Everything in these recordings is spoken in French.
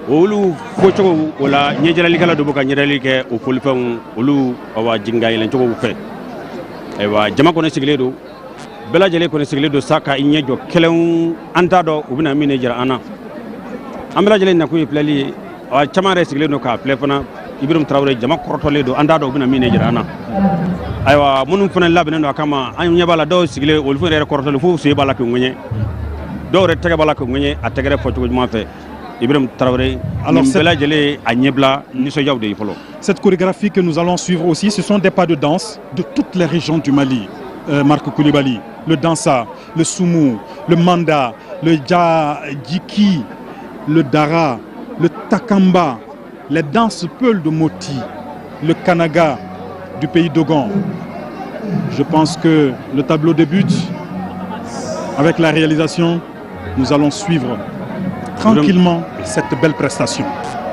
olu focogo wala ɲɛjɛlalikɛla dɔ bɛ ka ɲɛjɛlali kɛ o folifɛnw olu jinga yɛlɛncogo fɛ ayiwa jama kɔni sigilen don bɛɛ lajɛlen kɔni sigilen don sa ka i ɲɛ jɔ kɛlɛnw an t'a dɔn u bɛna min de jira an na an bɛɛ lajɛlen nakun ye filɛli ye caman yɛrɛ sigilen don k'a filɛ fana Ibrahim Traoré jama kɔrɔtɔlen don an t'a dɔn u bɛna min de jira an na ayiwa minnu fana labɛnnen don a kama an ɲɛ b'a la dɔw sigilen olu fana yɛrɛ kɔrɔtɔlen fo sen b'a la k'u ŋɛɲɛ dɔw yɛrɛ tɛgɛ b'a la k'u ŋɛɲɛ a tɛgɛrɛ fɔcogo ɲuman fɛ Ibrahim Traoré. Alors, cette chorégraphie que nous allons suivre aussi, ce sont des pas de danse de toutes les régions du Mali. Marc Coulibaly, le dansa, le soumou, le manda, le djiki, le dara, le takamba, les danses peuls de Moti, le kanaga du pays d'Ogon. Je pense que le tableau débute avec la réalisation. Nous allons suivre tranquillement cette belle prestation.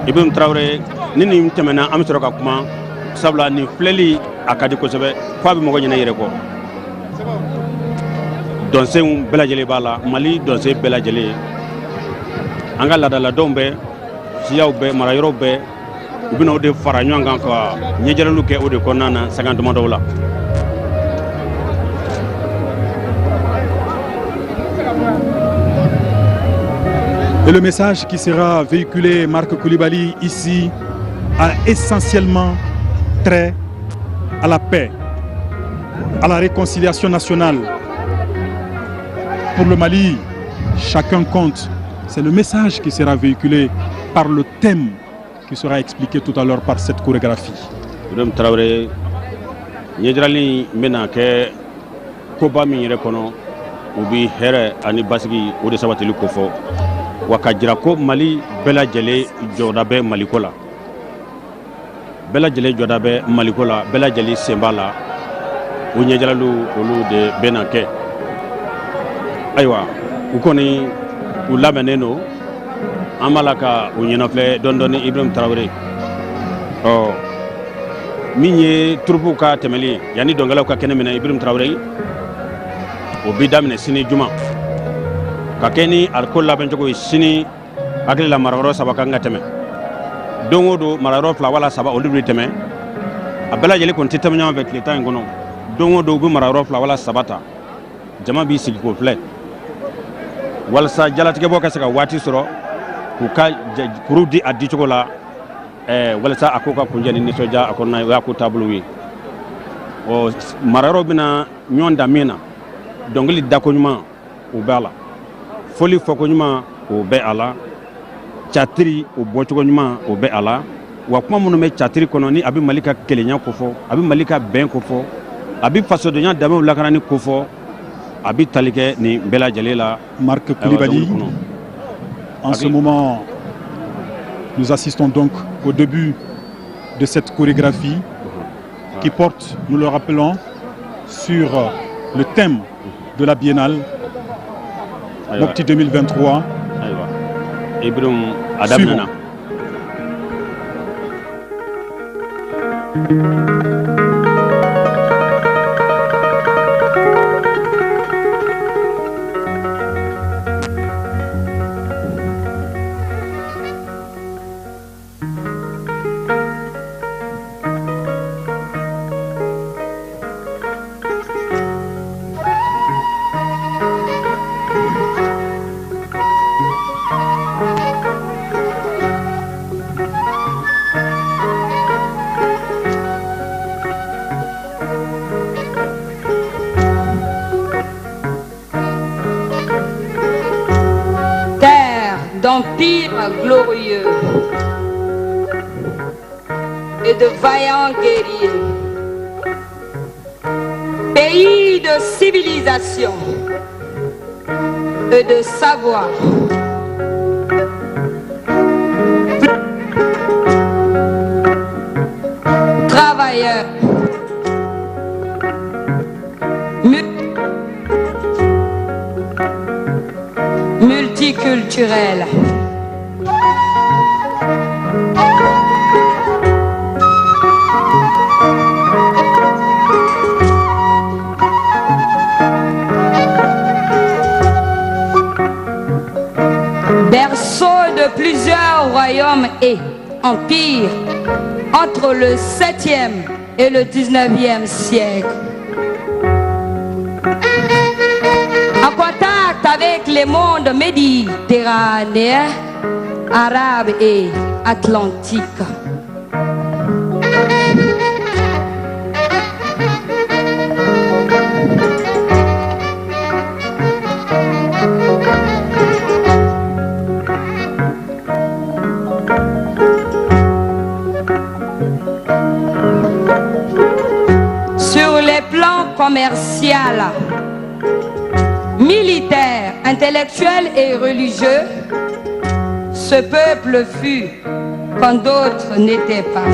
Ibrahim Traoré, ni tɛmɛna an bɛ sɔrɔ ka kuma sabula ni filɛli a ka di kosɛbɛ f'a bɛ mɔgɔ ɲɛna yɛrɛ kɔ. Dɔnsenw bɛɛ lajɛlen b'a la, Mali dɔnsen bɛɛ lajɛlen, an ka laadaladenw bɛɛ, siyaw bɛɛ, marayɔrɔw bɛɛ, u bɛna o de fara ɲɔgɔn kan ka ɲɛjɛlɛliw kɛ o de kɔnɔna na sanga damadɔw la. Et le message qui sera véhiculé, Marc Coulibaly, ici, a essentiellement trait à la paix, à la réconciliation nationale. Pour le Mali, chacun compte. C'est le message qui sera véhiculé par le thème qui sera expliqué tout à l'heure par cette chorégraphie. Ibrahim Traoré, ɲɛjirali bɛna kɛ koba min yɛrɛ kɔnɔ u bi hɛrɛ ani basigi o de sabatili kofɔ. Wa ka jira ko Mali bɛɛ lajɛlen jɔda bɛ Maliko la, bɛɛ lajɛlen jɔda bɛ Maliko la, bɛɛ lajɛlen sen b'a la, o ɲɛjɛlaliw olu de bɛna kɛ. Ayiwa u kɔni u labɛnnen don an b'a la ka u ɲɛnafilɛ dɔɔni dɔɔni Ibrahim Traoré min ye turupuw ka tɛmɛli yanni dɔnkɛlaw ka kɛnɛ minɛ Ibrahim Traoré o bi daminɛ sini juma ka kɛ ni alcool labɛncogo ye sini hakili la marayɔrɔ 3 kan ka tɛmɛ don o don marayɔrɔ 2 wala 3 olu bɛ tɛmɛ a bɛɛ lajɛlen kɔni tɛ tɛmɛ ɲɔgɔn fɛ tile 10 in kɔnɔ don o don u bɛ marayɔrɔ 2 wala 3 ta jama b'i sigi k'o filɛ walasa jalatigɛbɔ ka se ka waati sɔrɔ k'u ka kuru di a dicogo la walasa a ko ka kunjɛ ni nisɔndiya a kɔnɔna o y'a ko taabolo ye marayɔrɔ bɛna ɲɔgɔn dan min na dɔnkili dako ɲuman o bɛ a la foli fɔko ɲuman o bɛ a la catiri o bɔcogo ɲuman o bɛ a la wa kuma minnu bɛ catiri kɔnɔ ni a bɛ Mali ka kelenya kofɔ a bɛ Mali ka bɛn kofɔ a bɛ fasodonya danbew lakanani kofɔ a bɛ tali kɛ nin bɛɛ lajɛlen la. Marc Coulibaly, en ce moment nous assistons donc au début de cette chorégraphie qui porte, nous le rappelons, sur le thème de la biennale Mopti 2023. Ibrahim Adamnana. D'empire glorieux et de vaillants guerriers, pays de civilisation et de savoir, travailleurs, multiculturels. Berceau de de plusieurs royaumes et empires entre le 7e et le 19e siècle. En contact avec les mondes méditerranéens, arabes et atlantiques. Sur les plans commercial, militaire, intellectuel et religieux, ce peuple fut quand d'autres n'étaient pas.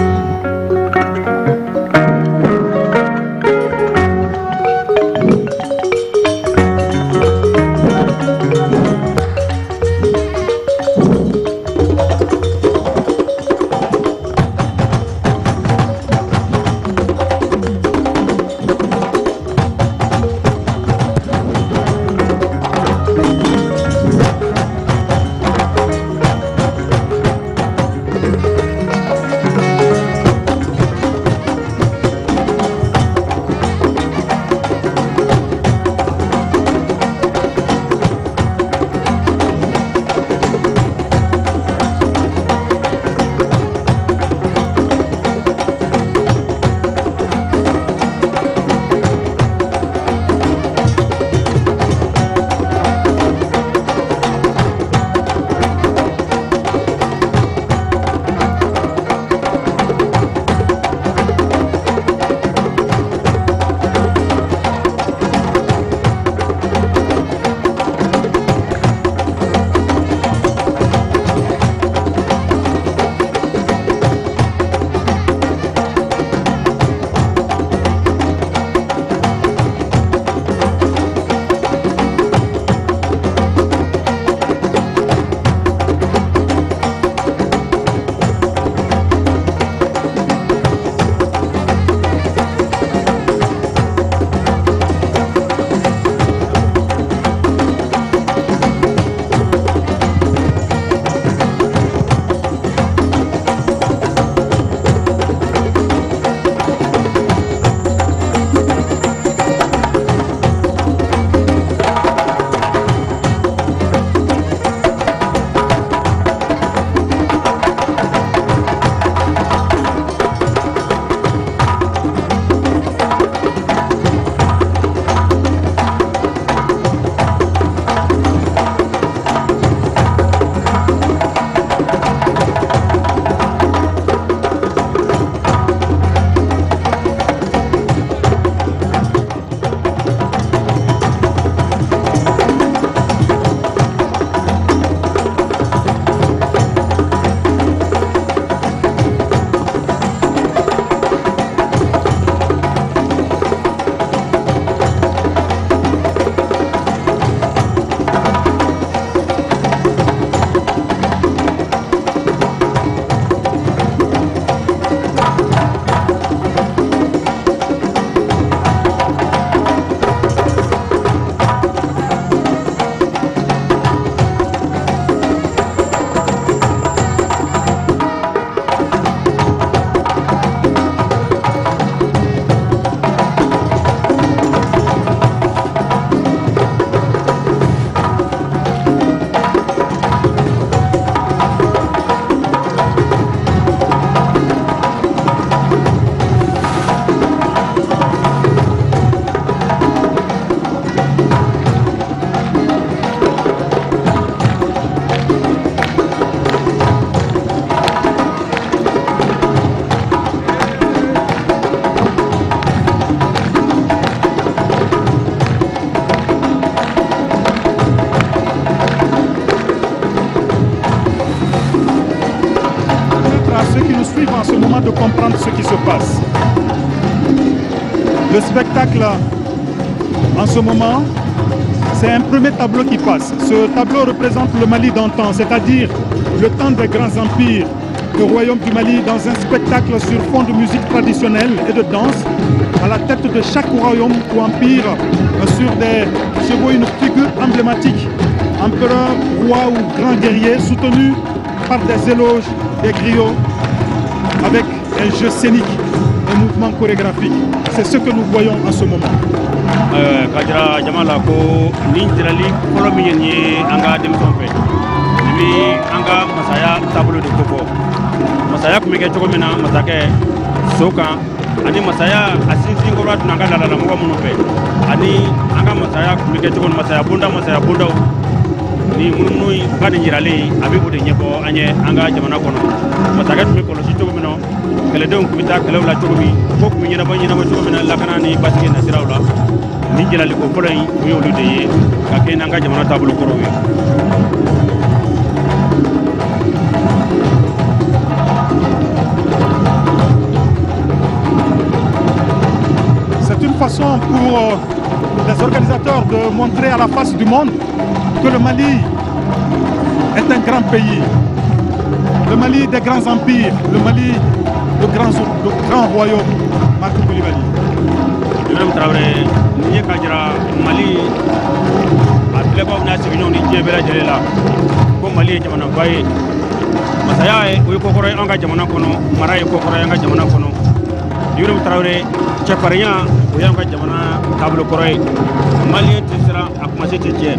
De comprendre ce qui se passe. Le spectacle, en ce moment, c'est un premier tableau qui passe. Ce tableau représente le Mali d'antan, c'est-à-dire le temps des grands empires, le royaume du Mali dans un spectacle sur fond de musique traditionnelle et de danse. À la tête de chaque royaume ou empire, sur des chevaux, une figure emblématique, empereur, roi ou grand guerrier, soutenu par des éloges, des griots, avec un jeu scénique, un mouvement chorégraphique. C'est ce que nous voyons en ce moment. Kajra Jamala ko ninjirali folo miyenye anga demsompe mi anga masaya tableau de koko masaya kumike chogomina masake soka ani masaya asisi ngorwa tunanga lala mo mo pe ani anga masaya kumike chogon masaya bunda ni munui kani njirali abibu de nyebo anye anga jamana kono masaka tumi ko losi chogomino kele don kumita kele wala chogomi ko kuminyana banyina mo chogomina lakana ni basike nasirawla ni jilali ko folo yi o yolu de ye ka ke nanga jamana tablo koro ye c'est une façon pour les organisateurs de montrer à la face du monde que le Mali est un grand pays, le Mali des grands empires, le Mali de grands royaumes. Marc Coulibaly. Ibrahim Traoré ni kajira Mali atleba na siginyo ni jebela jelela ko Mali jamana baye masaya e ko koro anga jamana kono maraye ko koro anga jamana kono Ibrahim Traoré chapariya o yanga jamana tablo koro Mali tisra akuma se tije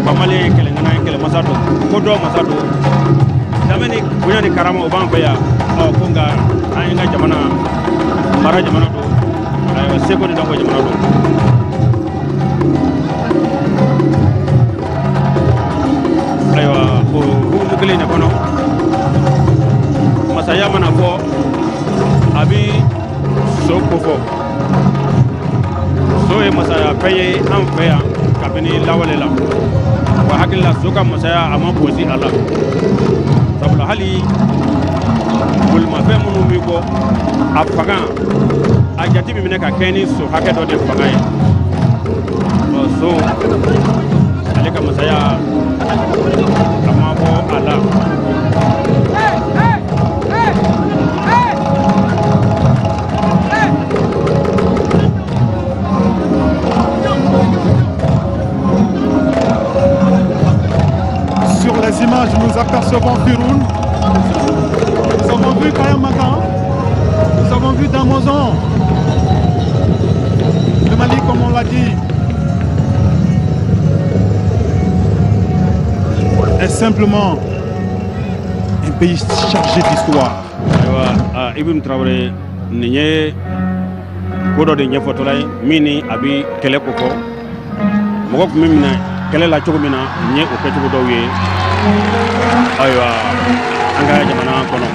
ba Mali kele ngana kele masato ko do masato dameni bunya ni karama o ban baya o ko nga anga jamana mara jamana do seko ni dango jamana do aywa ko mukele ne kono masaya mana fo abi soko so e masaya paye an feya kabini lawalela wa hakilla soka masaya ama posi ala sabula hali bul ma fe munu mi ko afagan a jati mi minɛ ka kɛ ni so hakɛ dɔ de fanga ye so ale ka masaya a ma bɔ a la Sur les images, nous apercevons Firoun. Nous avons vu Kayamakan. Nous avons vu Damozon. Le Mali, comme on l'a dit, est simplement un pays chargé d'histoire. Ibrahim Traoré ni kodo de nyefotolay mini abi kele koko mogok mimina kele la chogomina nye o kechugo dowe aywa anga jamana kono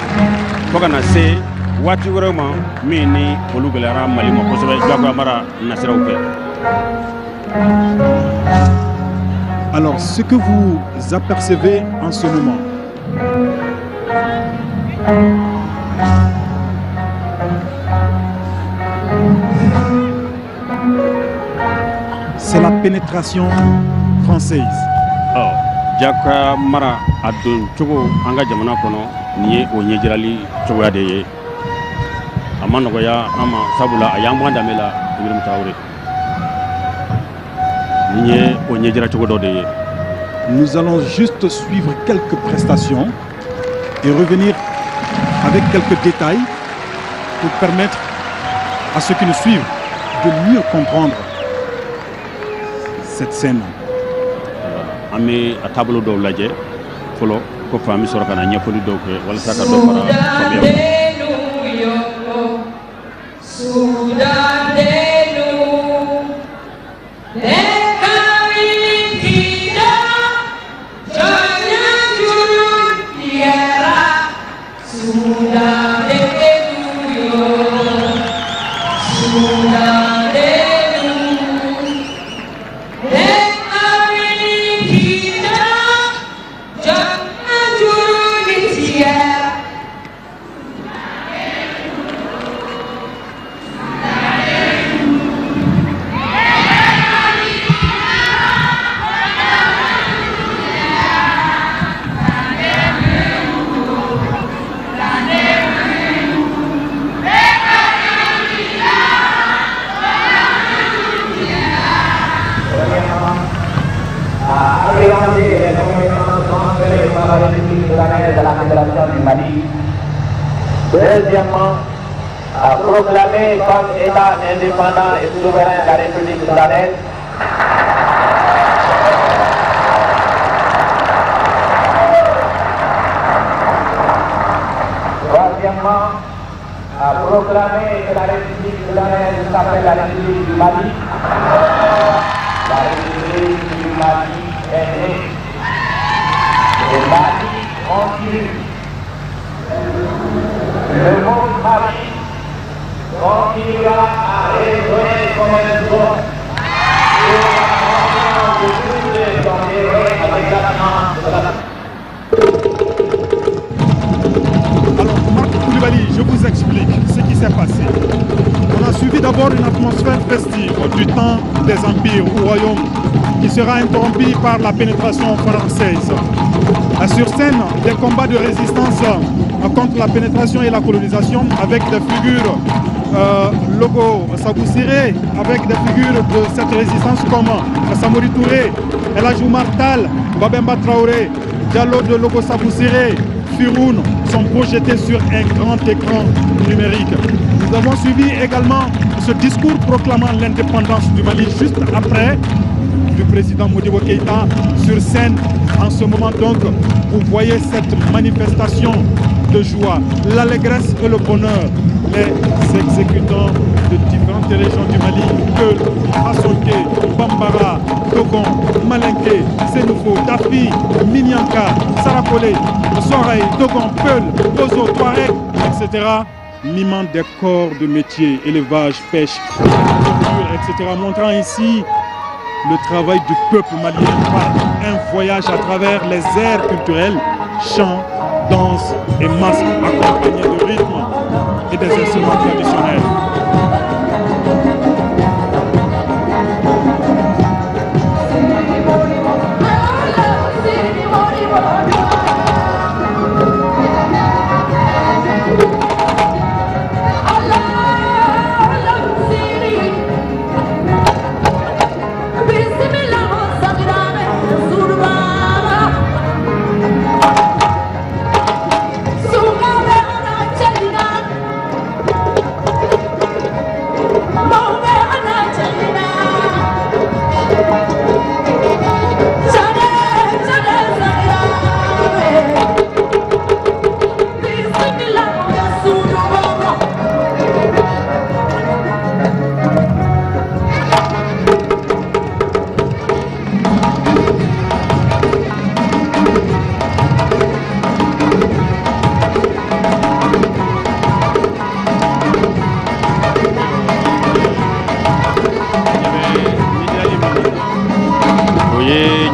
foka na se wati vraiment mini olugelara Mali mo ko sobe jago mara nasira ou pe. Alors, ce que vous apercevez en ce moment, c'est la pénétration française. Oh, Jaka Mara Adun Chogo Anga Jamana Kono, Nie o Nijirali Choga de Amanoya, Ama Sabula, Ayamwa Damela, Ibrahim Traoré. Nie o Nijira Chogo de. Nous allons juste suivre quelques prestations et revenir avec quelques détails pour permettre à ceux qui nous suivent de mieux comprendre cette scène. Ami a tableau do laje folo ko fami soraka na nyapoli do ko wala saka do para du Mali. Deuxièmement, à proclamer comme État indépendant et souverain la République soudanaise. Troisièmement, à proclamer que la République soudanaise s'appelle la République du Mali. La République du Mali est née. Le Mali continue. Le mot Mali continuera à résonner comme un son sur la conscience de tous les Congolais avec l'attente de la... Alors, Marc Coulibaly, je vous explique ce qui s'est passé. On a suivi d'abord une atmosphère festive du temps des empires ou royaumes qui sera interrompue par la pénétration française. Sur scène, des combats de résistance contre la pénétration et la colonisation avec des figures Logo Sabou Siré, avec des figures de cette résistance comme Samori Touré, El Hadj Oumar Tall, Babemba Traoré, Diallo de Logo Sabou Siré, Firoun sont projetés sur un grand écran numérique. Nous avons suivi également ce discours proclamant l'indépendance du Mali juste après du président Modibo Keïta sur scène. En ce moment donc, vous voyez cette manifestation de joie, l'allégresse et le bonheur. Les exécutants de différentes régions du Mali, Keul, Assonké, Bambara, Dogon, Malinké, Sénoufo, Dafi, Minyanka, Sarakole, Soreil, Dogon, Peul, Bozo, Touareg, etc. Mimant des corps de métier, élevage, pêche, agriculture, etc. Montrant ici le travail du peuple malien par un voyage à travers les aires culturelles, chants, danses et masques accompagnés de rythmes et des instruments traditionnels.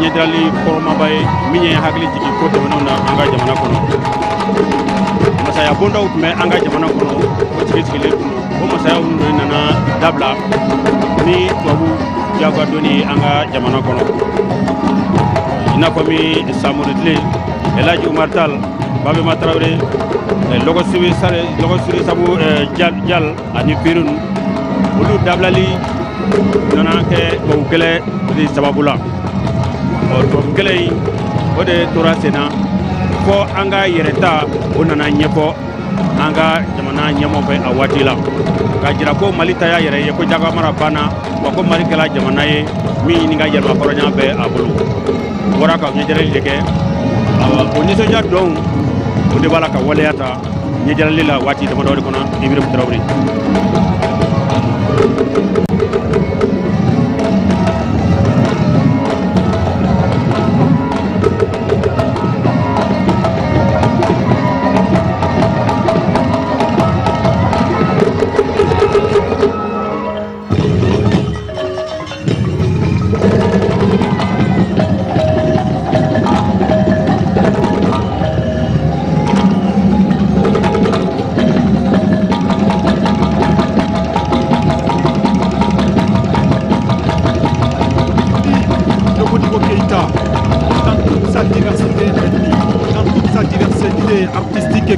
ɲɛdali kɔrɔmaba ye min ye hakili jigin ko tɛmɛnenw na an ka jamana kɔnɔ. Masaya bondaw tun bɛ an ka jamana kɔnɔ o tigi sigilen tun o masaya minnu nana dabila ni tubabu jagoyadonni ye an ka jamana kɔnɔ. I n'a fɔ min Samori Tile, El Hadj Oumar Tall, Babemba Traoré, Logo Siri Sabou Dial ani Firoun olu dabilali nana kɛ tubabu kɛlɛ de sababu la. Tubabu kɛlɛ in o de tora sen na fɔ an ka yɛrɛta o nana ɲɛfɔ an ka jamana ɲɛmɔgɔw fɛ a waati la ka jira ko Mali ta y'a yɛrɛ ye ko jagoya mara banna wa ko Mali kɛla jamana ye min ni ka yɛlɛma hɔrɔnya bɛ a bolo. O bɔra ka ɲɛjirali de kɛ o nisɔndiya dɔn o de b'a la ka waleya ta ɲɛjirali la waati damadɔ de kɔnɔ Ibrahim Traoré.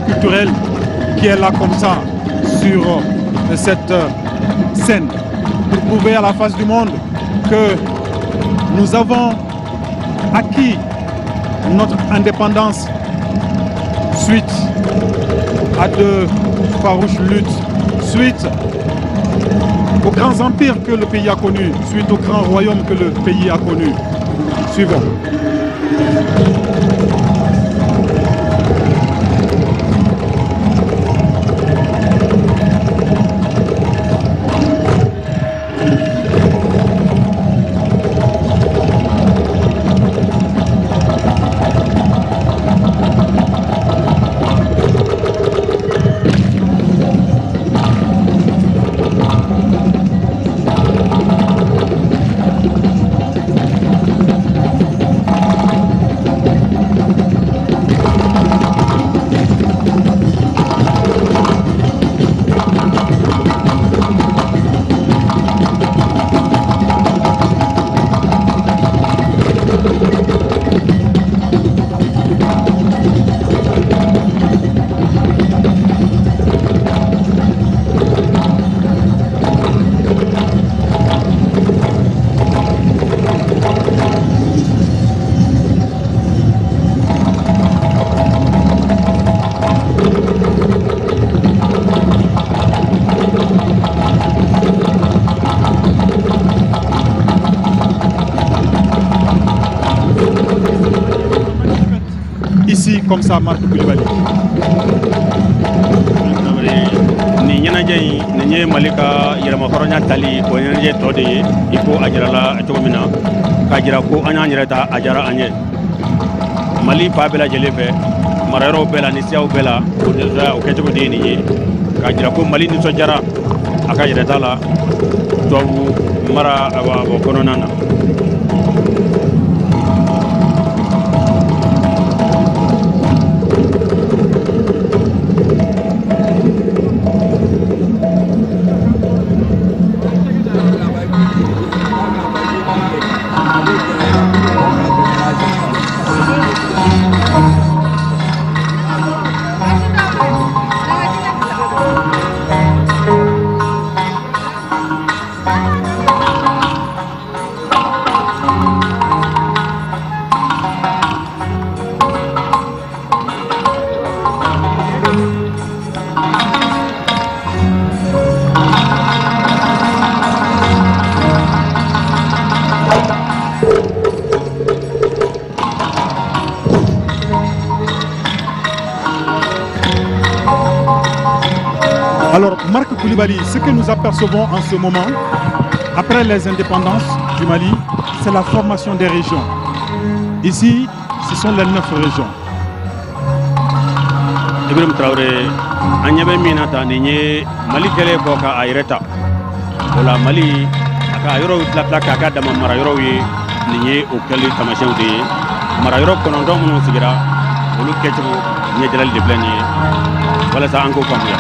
Culturelle qui est là comme ça sur cette scène pour prouver à la face du monde que nous avons acquis notre indépendance suite à de farouches luttes, suite aux grands empires que le pays a connus, suite aux grands royaumes que le pays a connus. Suivons. Ici, comme ça, Marc Koulibaly. Ni ɲɛnajɛ in nin ye Mali ka yɛlɛmahɔrɔnya tali o ɲɛnajɛ tɔ de ye i ko a jirala cogo min na k'a jira ko an y'an yɛrɛ ta a diyara an ye Mali fa bɛɛ lajɛlen fɛ marayɔrɔw bɛɛ la ni siyaw bɛɛ la o kɛcogo de ye nin ye k'a jira ko Mali nisɔndiyara a ka yɛrɛta la tubabu mara o kɔnɔna na. Alors, Marc Koulibaly, ce que nous apercevons en ce moment, après les indépendances du Mali, c'est la formation des régions. Ici, ce sont les 9 régions. Ibrahim Traoré, an ɲɛ bɛ min na tan nin ye Mali kɛlen kɔ ka a yɛrɛ ta o la Mali a ka yɔrɔw tila k'a ka dama mara yɔrɔw ye nin ye o kɛli taamasiyɛnw de ye mara yɔrɔ 9 minnu sigira olu kɛcogo ɲɛjirali de filɛ nin ye walasa an k'o faamuya.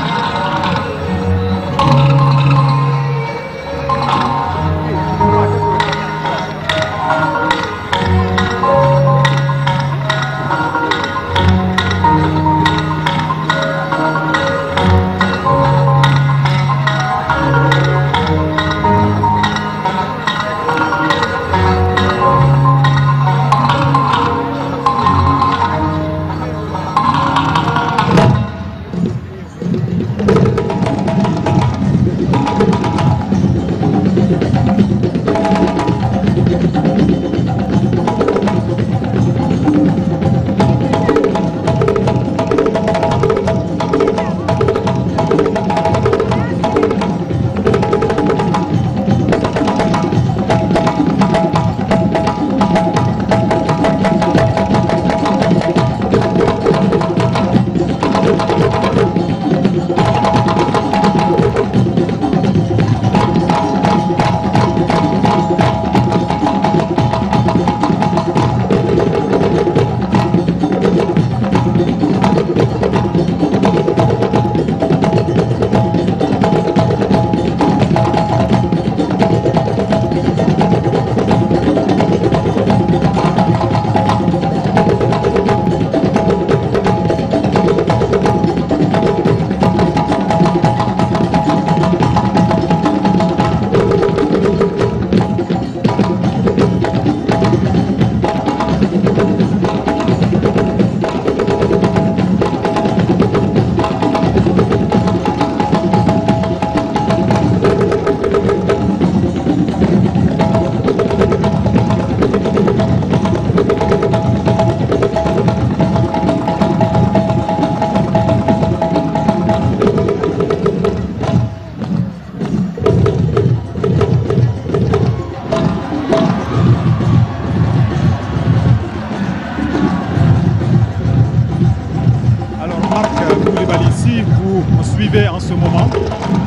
suivez en ce moment,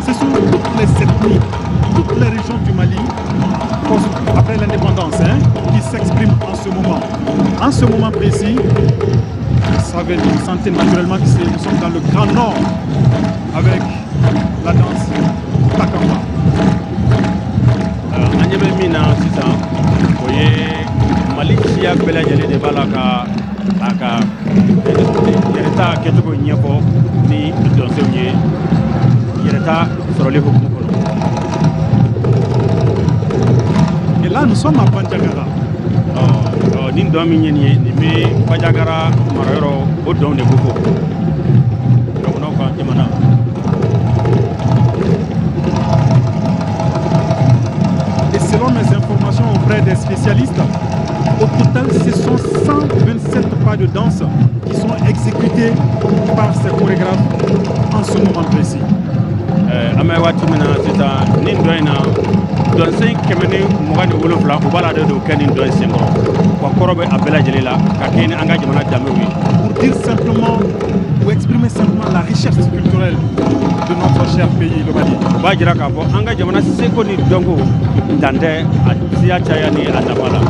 ce sont toutes les ethnies, toutes les régions du Mali, après l'indépendance, qui s'expriment en ce moment. En ce moment précis, vous sentez naturellement que nous sommes dans le Grand Nord avec la danse Takamba. Anjebe mina sisan o ye Mali siya bɛɛ lajɛlen de b'a la ka a ka yɛrɛta kɛcogo ɲɛfɔ ni dɔnsenw ye yɛrɛta sɔrɔli hukumu kɔnɔ. Et là, nous sommes à Bandiagara. Ni dɔn min ye nin ye nin bɛ Bandiagara marayɔrɔ o dɔn de ko fɔ dɔgɔnɔw ka jamana. Et selon mes informations auprès des spécialistes, au total, ce sont 127 pas de danse qui sont exécutés par ces chorégraphes en ce moment précis. An bɛ waati min na sisan nin dɔn in na dɔnsen 127 u b'a la de don kɛ nin dɔn sen kɔrɔ wa kɔrɔ bɛ a bɛɛ lajɛlen la ka kɛ ni an ka jamana danbew ye. Pour dire simplement ou exprimer simplement la richesse culturelle de notre cher pays, le Mali. U b'a jira k'a fɔ an ka jamana seko ni dɔnko dan tɛ a siya caya ni a nafa la.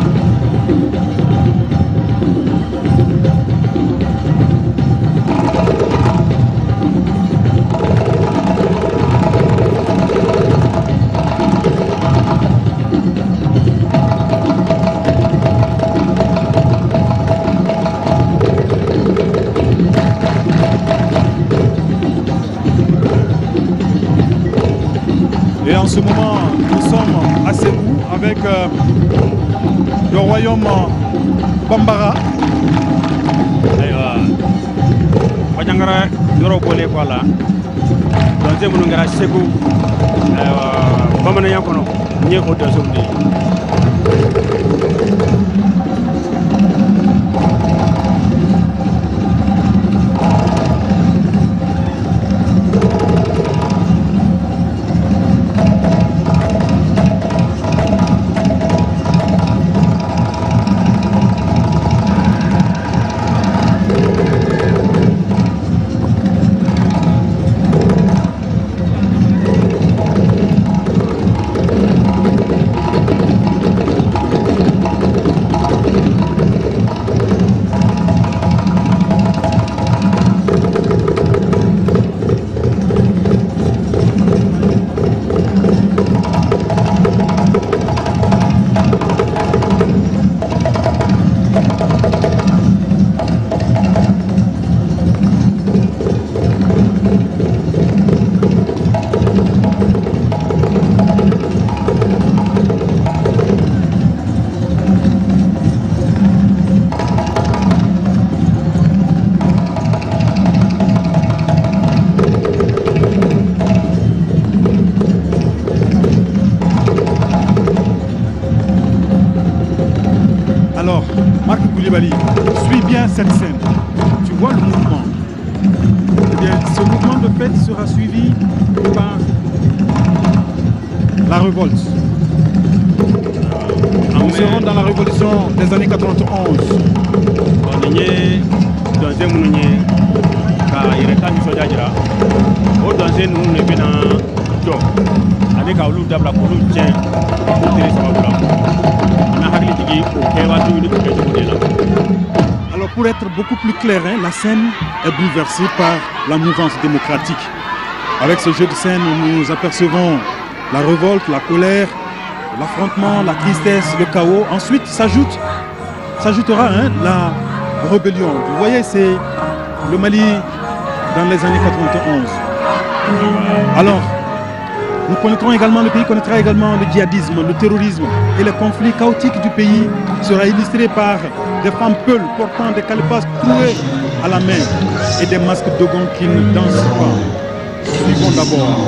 Et en ce moment, nous sommes à Ségou avec le royaume Bambara. Bandiagara yɔrɔ bɔlen kɔ a la dɔnsen minnu kɛra Segu bamananya kɔnɔ n ye o dɔnsenw de ye. Alors, Marc Koulibaly, suis bien cette scène. Tu vois le mouvement. Eh bien, ce mouvement de fait sera suivi par la révolte. Nous serons dans la révolution des années 91. Dɔnsen minnu ye ka yɛrɛta nisɔndiya jira o dɔnsen ninnu de bɛna jɔ ani ka olu dabila k'olu tiɲɛ o tere sababu la an bɛ hakili jigin o kɛwaatiw ni o kɛcogo de la. Alors pour être beaucoup plus clair, la scène est bouleversée par la mouvance démocratique. Avec ce jeu de scène, nous apercevons la révolte, la colère, l'affrontement, la tristesse, le chaos. Ensuite s'ajoutera la rébellion. Vous voyez, c'est le Mali dans les années 91. Alors, le pays connaîtra également le djihadisme, le terrorisme et les conflits chaotiques du pays sera illustré par des femmes peules portant des calebasses trouées à la main et des masques dogons qui ne dansent pas. Suivons d'abord.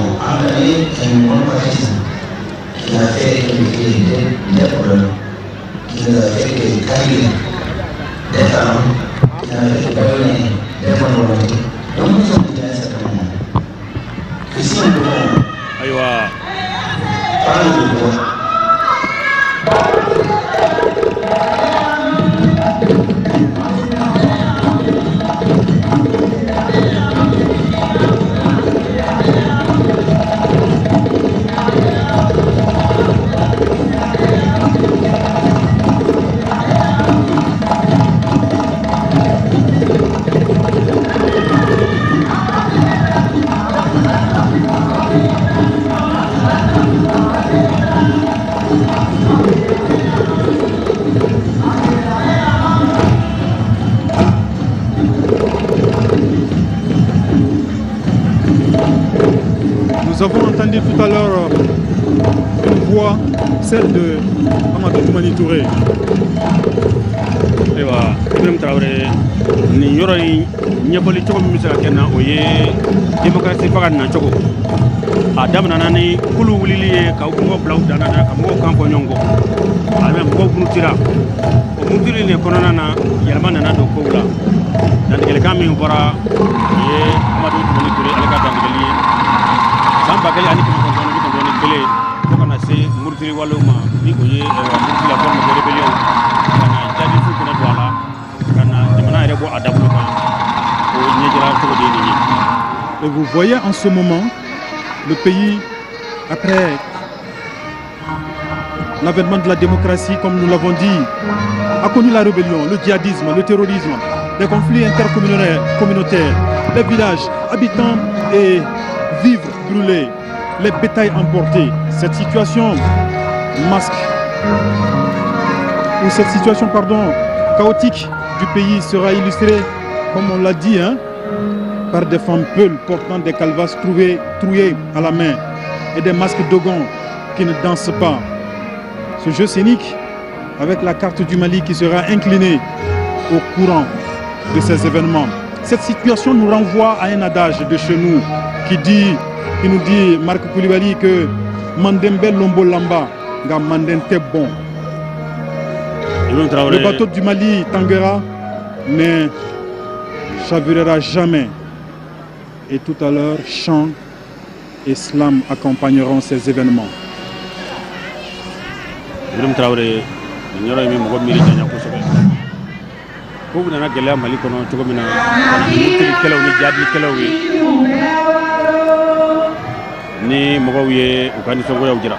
Ayiwa. Nous avons entendu tout à l'heure une voix, celle de Amadou Toumani Touré. Ibrahim Traoré ni yoro yi nyeboli cogo mi se ka kɛ na o ye démocratie faga na cogo a daminana ni kulu wulili ye ka mɔgɔw bila u dan na ka mɔgɔw kan fɔ ɲɔgɔn kɔ a mɛ mɔgɔw murutira o murutili ne kɔnɔna na yɛlɛma nana don kow la dantigɛlikan min fɔra o ye Amadou Toumani Touré ale ka dantigɛli ye san 1991 fo kana se murutili walew ma ni o ye murutili la forme de rébellion kana jadi fu kuna do ala kana jamana yɛrɛ bɔ a dabolo kan o ɲɛjira cogo de ye. Et vous voyez en ce moment le pays, après l'avènement de la démocratie, comme nous l'avons dit, a connu la rébellion, le djihadisme, le terrorisme, les conflits intercommunautaires, les villages habitants et vivres brûlés, les bétails emportés. Cette situation chaotique du pays sera illustrée, comme on l'a dit, par des femmes peules portant des calvasses trouées à la main et des masques dogons qui ne dansent pas. Ce jeu scénique, avec la carte du Mali qui sera inclinée au courant de ces événements. Cette situation nous renvoie à un adage de chez nous qui nous dit, Marc Koulibaly, que Mandembe Lombo Lamba, ga Mandente bon. Le bateau du Mali tanguera, mais chavirera jamais. Et tout à l'heure, chant et slam accompagneront ces événements. Ibrahim Traoré, nyoro mi mo mi tanya ko sobe. Ko bu na gele Mali kono to mina ni kelaw ni jadi kelaw ni mo wiye o kan so go yaw jira.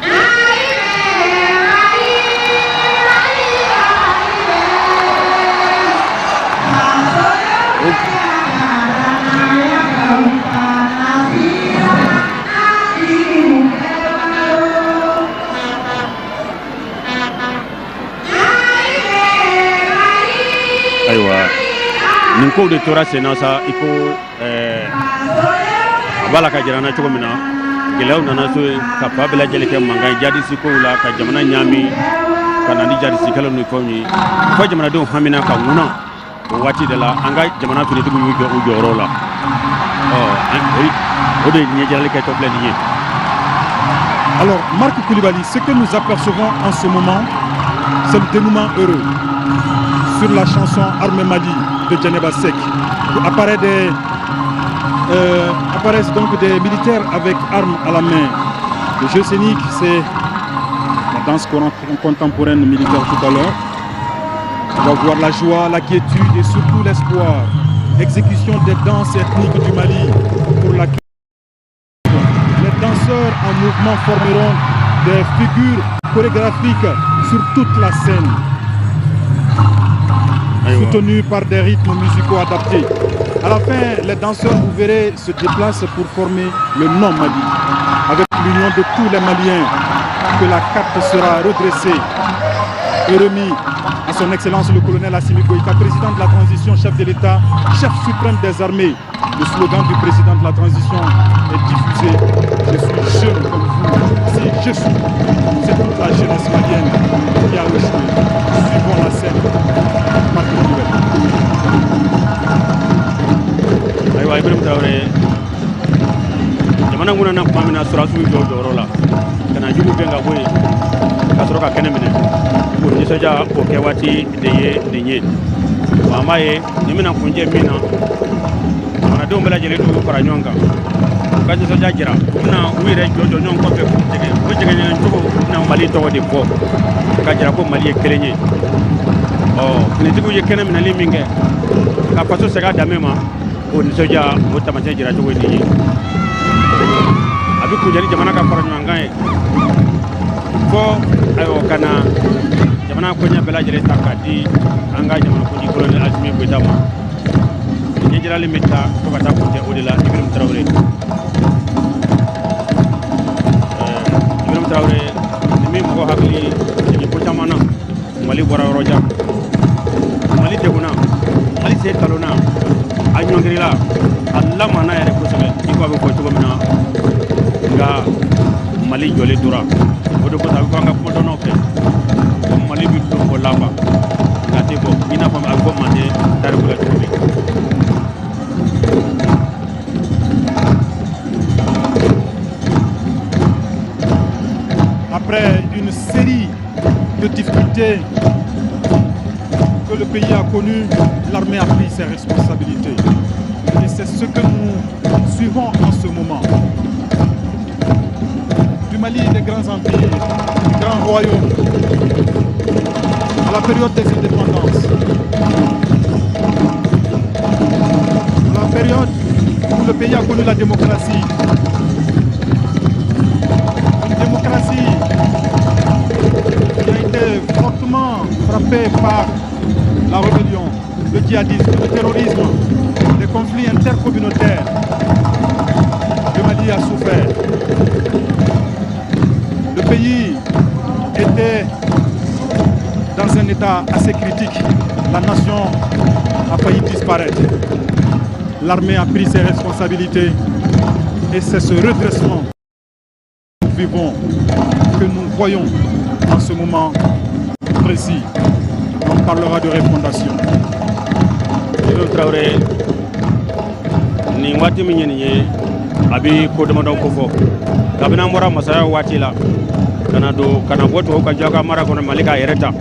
Nin ko de tora sena sa iko abala ka jirana cogo mina gelew nana so ka pabela jele ke manga jadi siko la ka jamana nyami kana ni jadi sikalo ni fonni ko jamana do hamina ka nguna o wati de la anga jamana tuni tugu yu joro la o de ni jale ke to plein ni. Alors Marc Koulibaly, ce que nous apercevons en ce moment, c'est le dénouement heureux sur la chanson Armée Mali de Djeneba Seck. Apparaissent donc des militaires avec armes à la main. Le jeu scénique, c'est la danse contemporaine militaire tout à l'heure. On va voir la joie, la quiétude et surtout l'espoir. Exécution des danses ethniques du Mali pour laquelle les danseurs en mouvement formeront des figures chorégraphiques sur toute la scène, soutenus par des rythmes musicaux adaptés. À la fin, les danseurs, vous verrez, se déplacent pour former le nom Mali, avec l'union de tous les Maliens, que la carte sera redressée et remise à son Excellence le colonel Assimi Goïta, président de la transition, chef de l'État, chef suprême des armées. Le slogan du président de la transition est diffusé. Je suis jeune comme vous. Si je suis, c'est toute la jeunesse malienne qui a échoué. Suivons la scène. Marc Koulibaly. Aywa Ibrahim Traoré jamana nguna na kuma mina surasu joro la kana jugu benga boy ka soro ka kene mine ko ni soja ko ke wati de ye wa maye ni mina kunje mina mana do mbela jele do fara nyonga ka ni soja jira na wire jojo nyon ko be ko jege ni njugo na Mali to de ko ka jira ko Mali e kelenye ni tigu ye kene mina liminge ka paso sega damema o ni soja o tamate jira to ni abi ku jari jamana ka fara nyanga e ko ayo kana jamana ko nya bela jere takati anga jamana ko di colonel Assimi Goïta ma ni jira limita ko ka ta ko te odila Ibrahim Traoré Ibrahim Traoré ni mo hakli ni ko tamana Mali bora roja Mali deguna Mali se talona anyongirila Allah mana yare ko sabe iko be ko to mina nka Mali jɔlen tora o de kosɔn a bɛ fɔ an ka kumadɔnnaw fɛ ko Mali bɛ don fɔ laban nka tɛ bɔ i n'a fɔ a bɛ fɔ Manden tariku la cogo min. Après une série de difficultés que le pays a connues, l'armée a pris ses responsabilités. Et c'est ce que nous suivons en ce moment. Du Mali, des grands empires, des grands royaumes, à la période des indépendances, à la période où le pays a connu la démocratie. Une démocratie qui a été fortement frappée par la rébellion, le djihadisme, le terrorisme, les conflits intercommunautaires. Le Mali a souffert. Le pays était dans un état assez critique. La nation a failli disparaître. L'armée a pris ses responsabilités et c'est ce redressement que nous vivons, que nous voyons en ce moment précis. On parlera de refondation. Ibrahim Traoré ni waati min ye nin ye a bɛ ko damadɔ kofɔ kabini an bɔra masaya waati la kana bɔ tubabu ka jɔ ka mara kɔnɔ Mali k'a yɛrɛ ta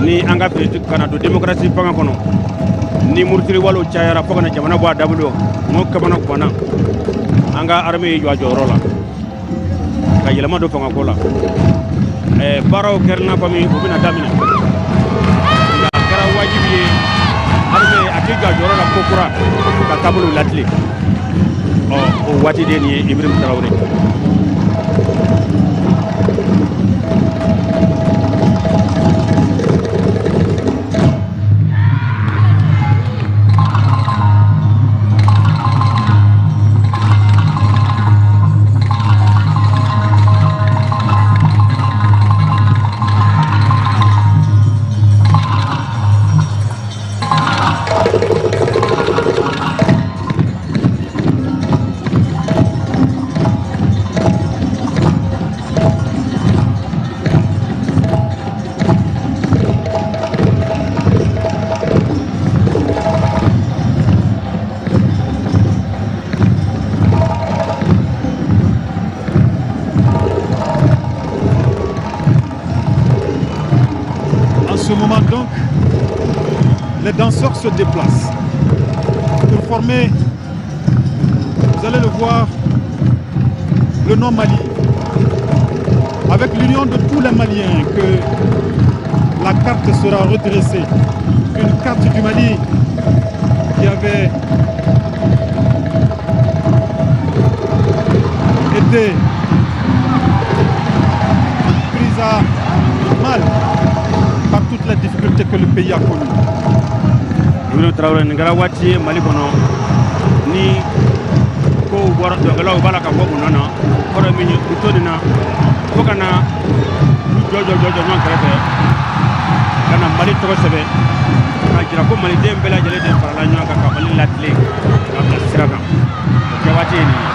ni an ka kana don démocratie fanga kɔnɔ ni murutiriwalew cayara fo kana jamana bɔ a dabolo n'o kamana guwanna an ka armée ye jɔ a jɔyɔrɔ la ka yɛlɛma don fangako la baaraw kɛra n'a fɔ min o bɛna daminɛ nka a kɛra wajibi ye armée a k'i jɔ a jɔyɔrɔ la ko kura ka taabolo latilen o waati de nin ye Ibrahim Traoré. En ce moment donc, les danseurs se déplacent pour former, vous allez le voir, le nom Mali, avec l'union de tous les Maliens que la carte sera redressée. Une carte du Mali qui avait été prise à mal par toutes les difficultés que le pays a connues. Ibrahim Traoré nin kɛra waati ye Mali kɔnɔ ni kow bɔra dɔnkɛlaw b'a la ka bɔ mun na kɔrɔ min ye u to nin na fo ka na jɔ ɲɔgɔn kɛrɛfɛ ka na Mali tɔgɔ sɛbɛn k'a jira ko maliden bɛɛ lajɛlen de farala ɲɔgɔn kan ka Mali latilen k'a bila sira kan o kɛ waati ye nin ye.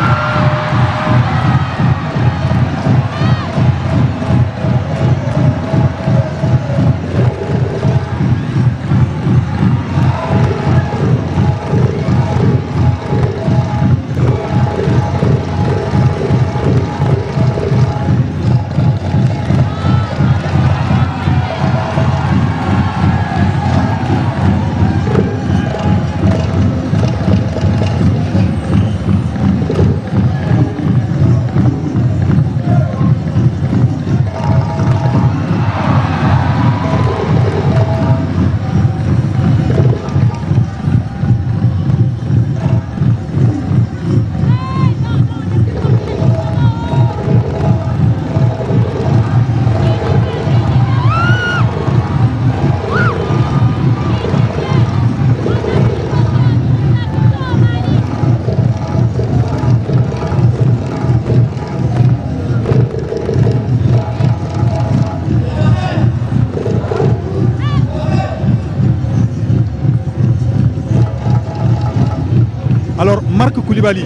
Alors, Marc Koulibaly,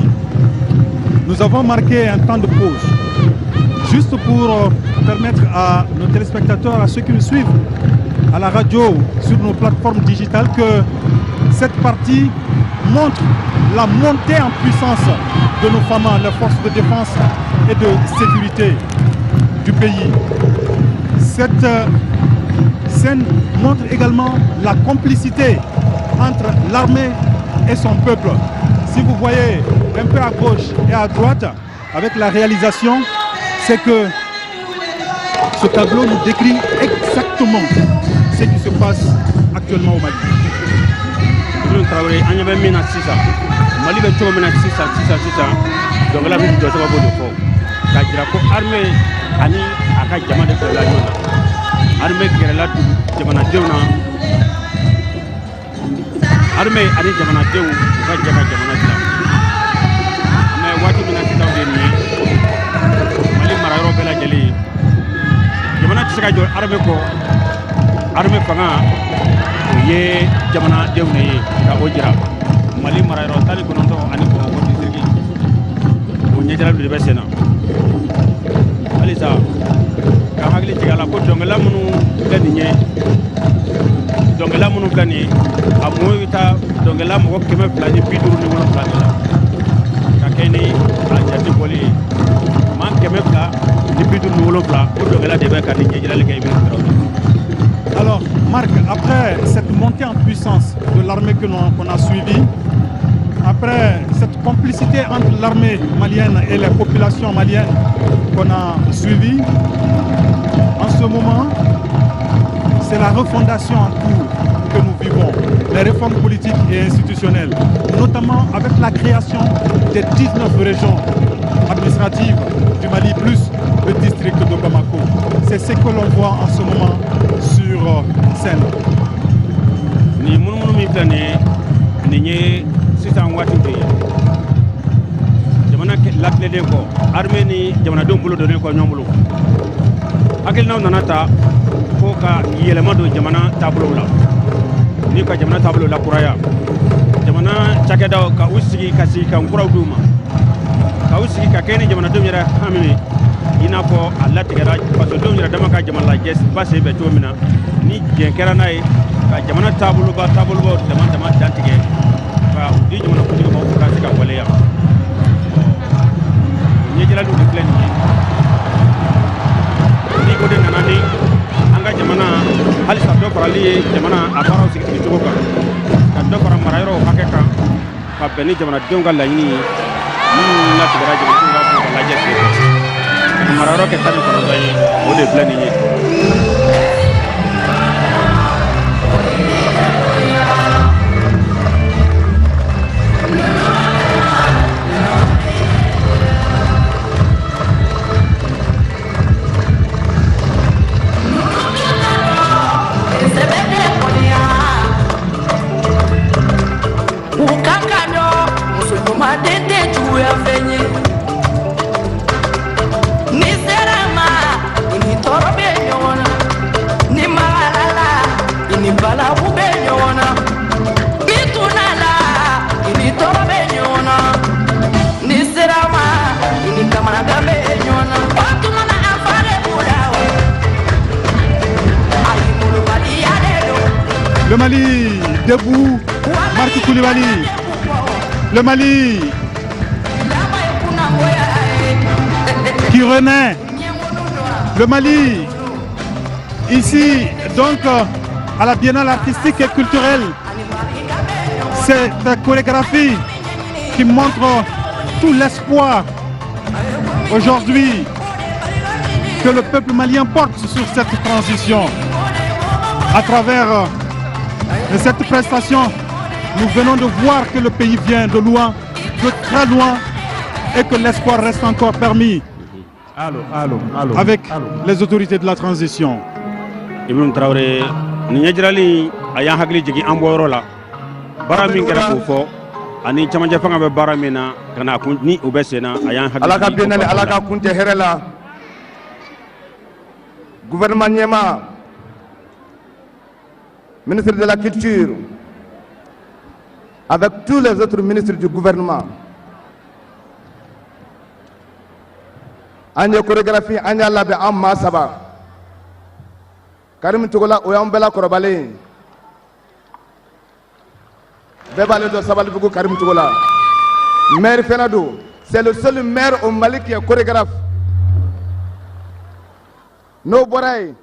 Nous avons marqué un temps de pause, juste pour permettre à nos téléspectateurs, à ceux qui nous suivent à la radio, sur nos plateformes digitales, que cette partie montre la montée en puissance de nos FAMA, les forces de défense et de sécurité du pays. Cette scène montre également la complicité entre l'armée et son peuple. Si vous voyez un peu à gauche et à droite, avec la réalisation, c'est que ce tableau nous décrit exactement ce qui se passe actuellement au Mali. Traoré, on y avait mis Sisa. Mali va tout mener Sisa. Donc là, nous devons avoir de faux. Kajirako armée ani aka jama de la yona. Armée qui est là, jamana deuna. Armée ani jamana deu, ka jamana deu. Mais wati mina Sisa deni. Mali marayro bela jeli. Jamana Sisa jo armée fanga. Ye jamana dewne ka ojira Mali marayro tali konondo ani ko ko disirgi o nyejala du be sena alisa ka hagli tigala ko dongala munu gani amoyita dongala mo keme plani biduru ni wono plani la ka keni a jati boli man keme pla ni biduru ni wono pla ko dongala de be ka ni nyejala le kay bi. Alors, Marc, après cette montée en puissance de l'armée qu'on a suivie, après cette complicité entre l'armée malienne et les populations maliennes qu'on a suivie, en ce moment, c'est la refondation en cours que nous vivons, les réformes politiques et institutionnelles, notamment avec la création des 19 régions administratives du Mali, plus le district de Bamako. C'est ce que l'on voit en ce moment sur scène. Ni munu mi plane ni nye sisan wati de jamana lakle de ko armée ni jamana don bulo do ko nyombulo akil naw nanata ko ka yelema do jamana tablo la ni ka jamana tablo la kuraya jamana chakeda ka usigi kasi ka kuraw duma ka usigi ka kene jamana do yara hamini ina ko Allah tigara paso do yara dama ka jamana jes passe be to mina ni jenkera nay ka jamana tabulu ba dama tantige ka di jamana ko diga ko ka sika wala ya ni jela du de plan ni ko de nanani anga jamana halisa do parali jamana afaro sigi to ko ka do para marayro hakeka ka beni jamana donga la ni la tigara jamana ko la jesse marayro ke tan ko dai o de plan ni Le Mali debout, Marc Koulibaly. Le Mali qui renaît. Le Mali ici donc à la Biennale artistique et culturelle. C'est la chorégraphie qui montre tout l'espoir aujourd'hui que le peuple malien porte sur cette transition. À travers cette prestation, nous venons de voir que le pays vient de loin, de très loin, et que l'espoir reste encore permis avec les autorités de la transition. Ibrahim Traoré, ni jirali aya hagli jigi amboro la bara min kera ko fo ani chamanja fanga be bara mina kana kunni ubesena aya hagli alaka benale alaka kunte herela gouvernement Nyema, ministre de la culture, avec tous les autres ministres du gouvernement, an ye chorégraphie an y'a labɛn an maa saba Karim Togola o y'an bɛɛ la kɔrɔbalen ye bɛɛ b'ale dɔn Sabalibugu Karim Togola maire fana don c'est le seul maire au Mali qui est chorégraphe n'o bɔra yen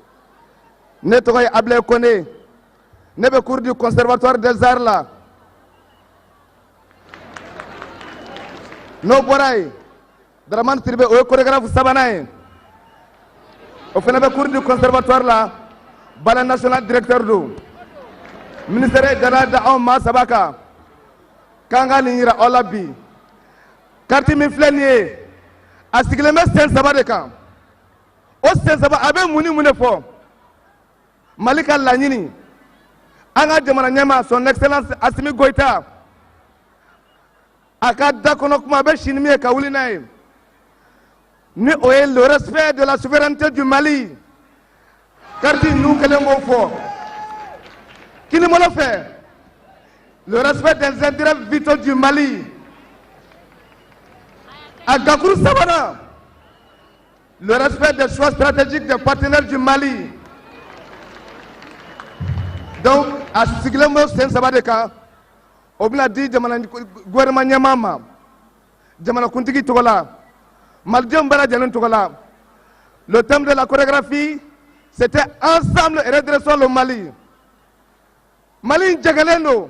ne tɔgɔ ye Ablaye Koné ne bɛ cours du conservatoire des arts la n'o bɔra yen Dramane Sidibé o ye chorégraphe sabanan ye o fana bɛ cours du conservatoire la ballet national directeur don ministère dara da anw maa saba kan k'an ka nin yira aw la bi carte min filɛ nin ye a sigilen bɛ sen saba de kan o sen saba a bɛ mun ni mun de fɔ Mali ka laɲini an ka jamana ɲɛmaa son excellence Assimi Goïta a ka da kɔnɔ kuma a bɛ si ni min ye ka wuli n'a ye ni o ye le respect de la souveraineté du Mali carte ninnu kelen b'o fɔ Kinimɔlɔ fɛ le respect des intérêts vitaux du Mali à Gakuru sabanan le respect des choix stratégiques des partenaires du Mali donc a sigilen bɛ sen saba de kan o bɛna di jamana gouvernement ɲɛmaa ma jamanakuntigi tɔgɔ la malidenw bɛɛ lajɛlen tɔgɔ la le thème de la chorégraphie c'était ensemble redressons le Mali Mali jɛgɛlen don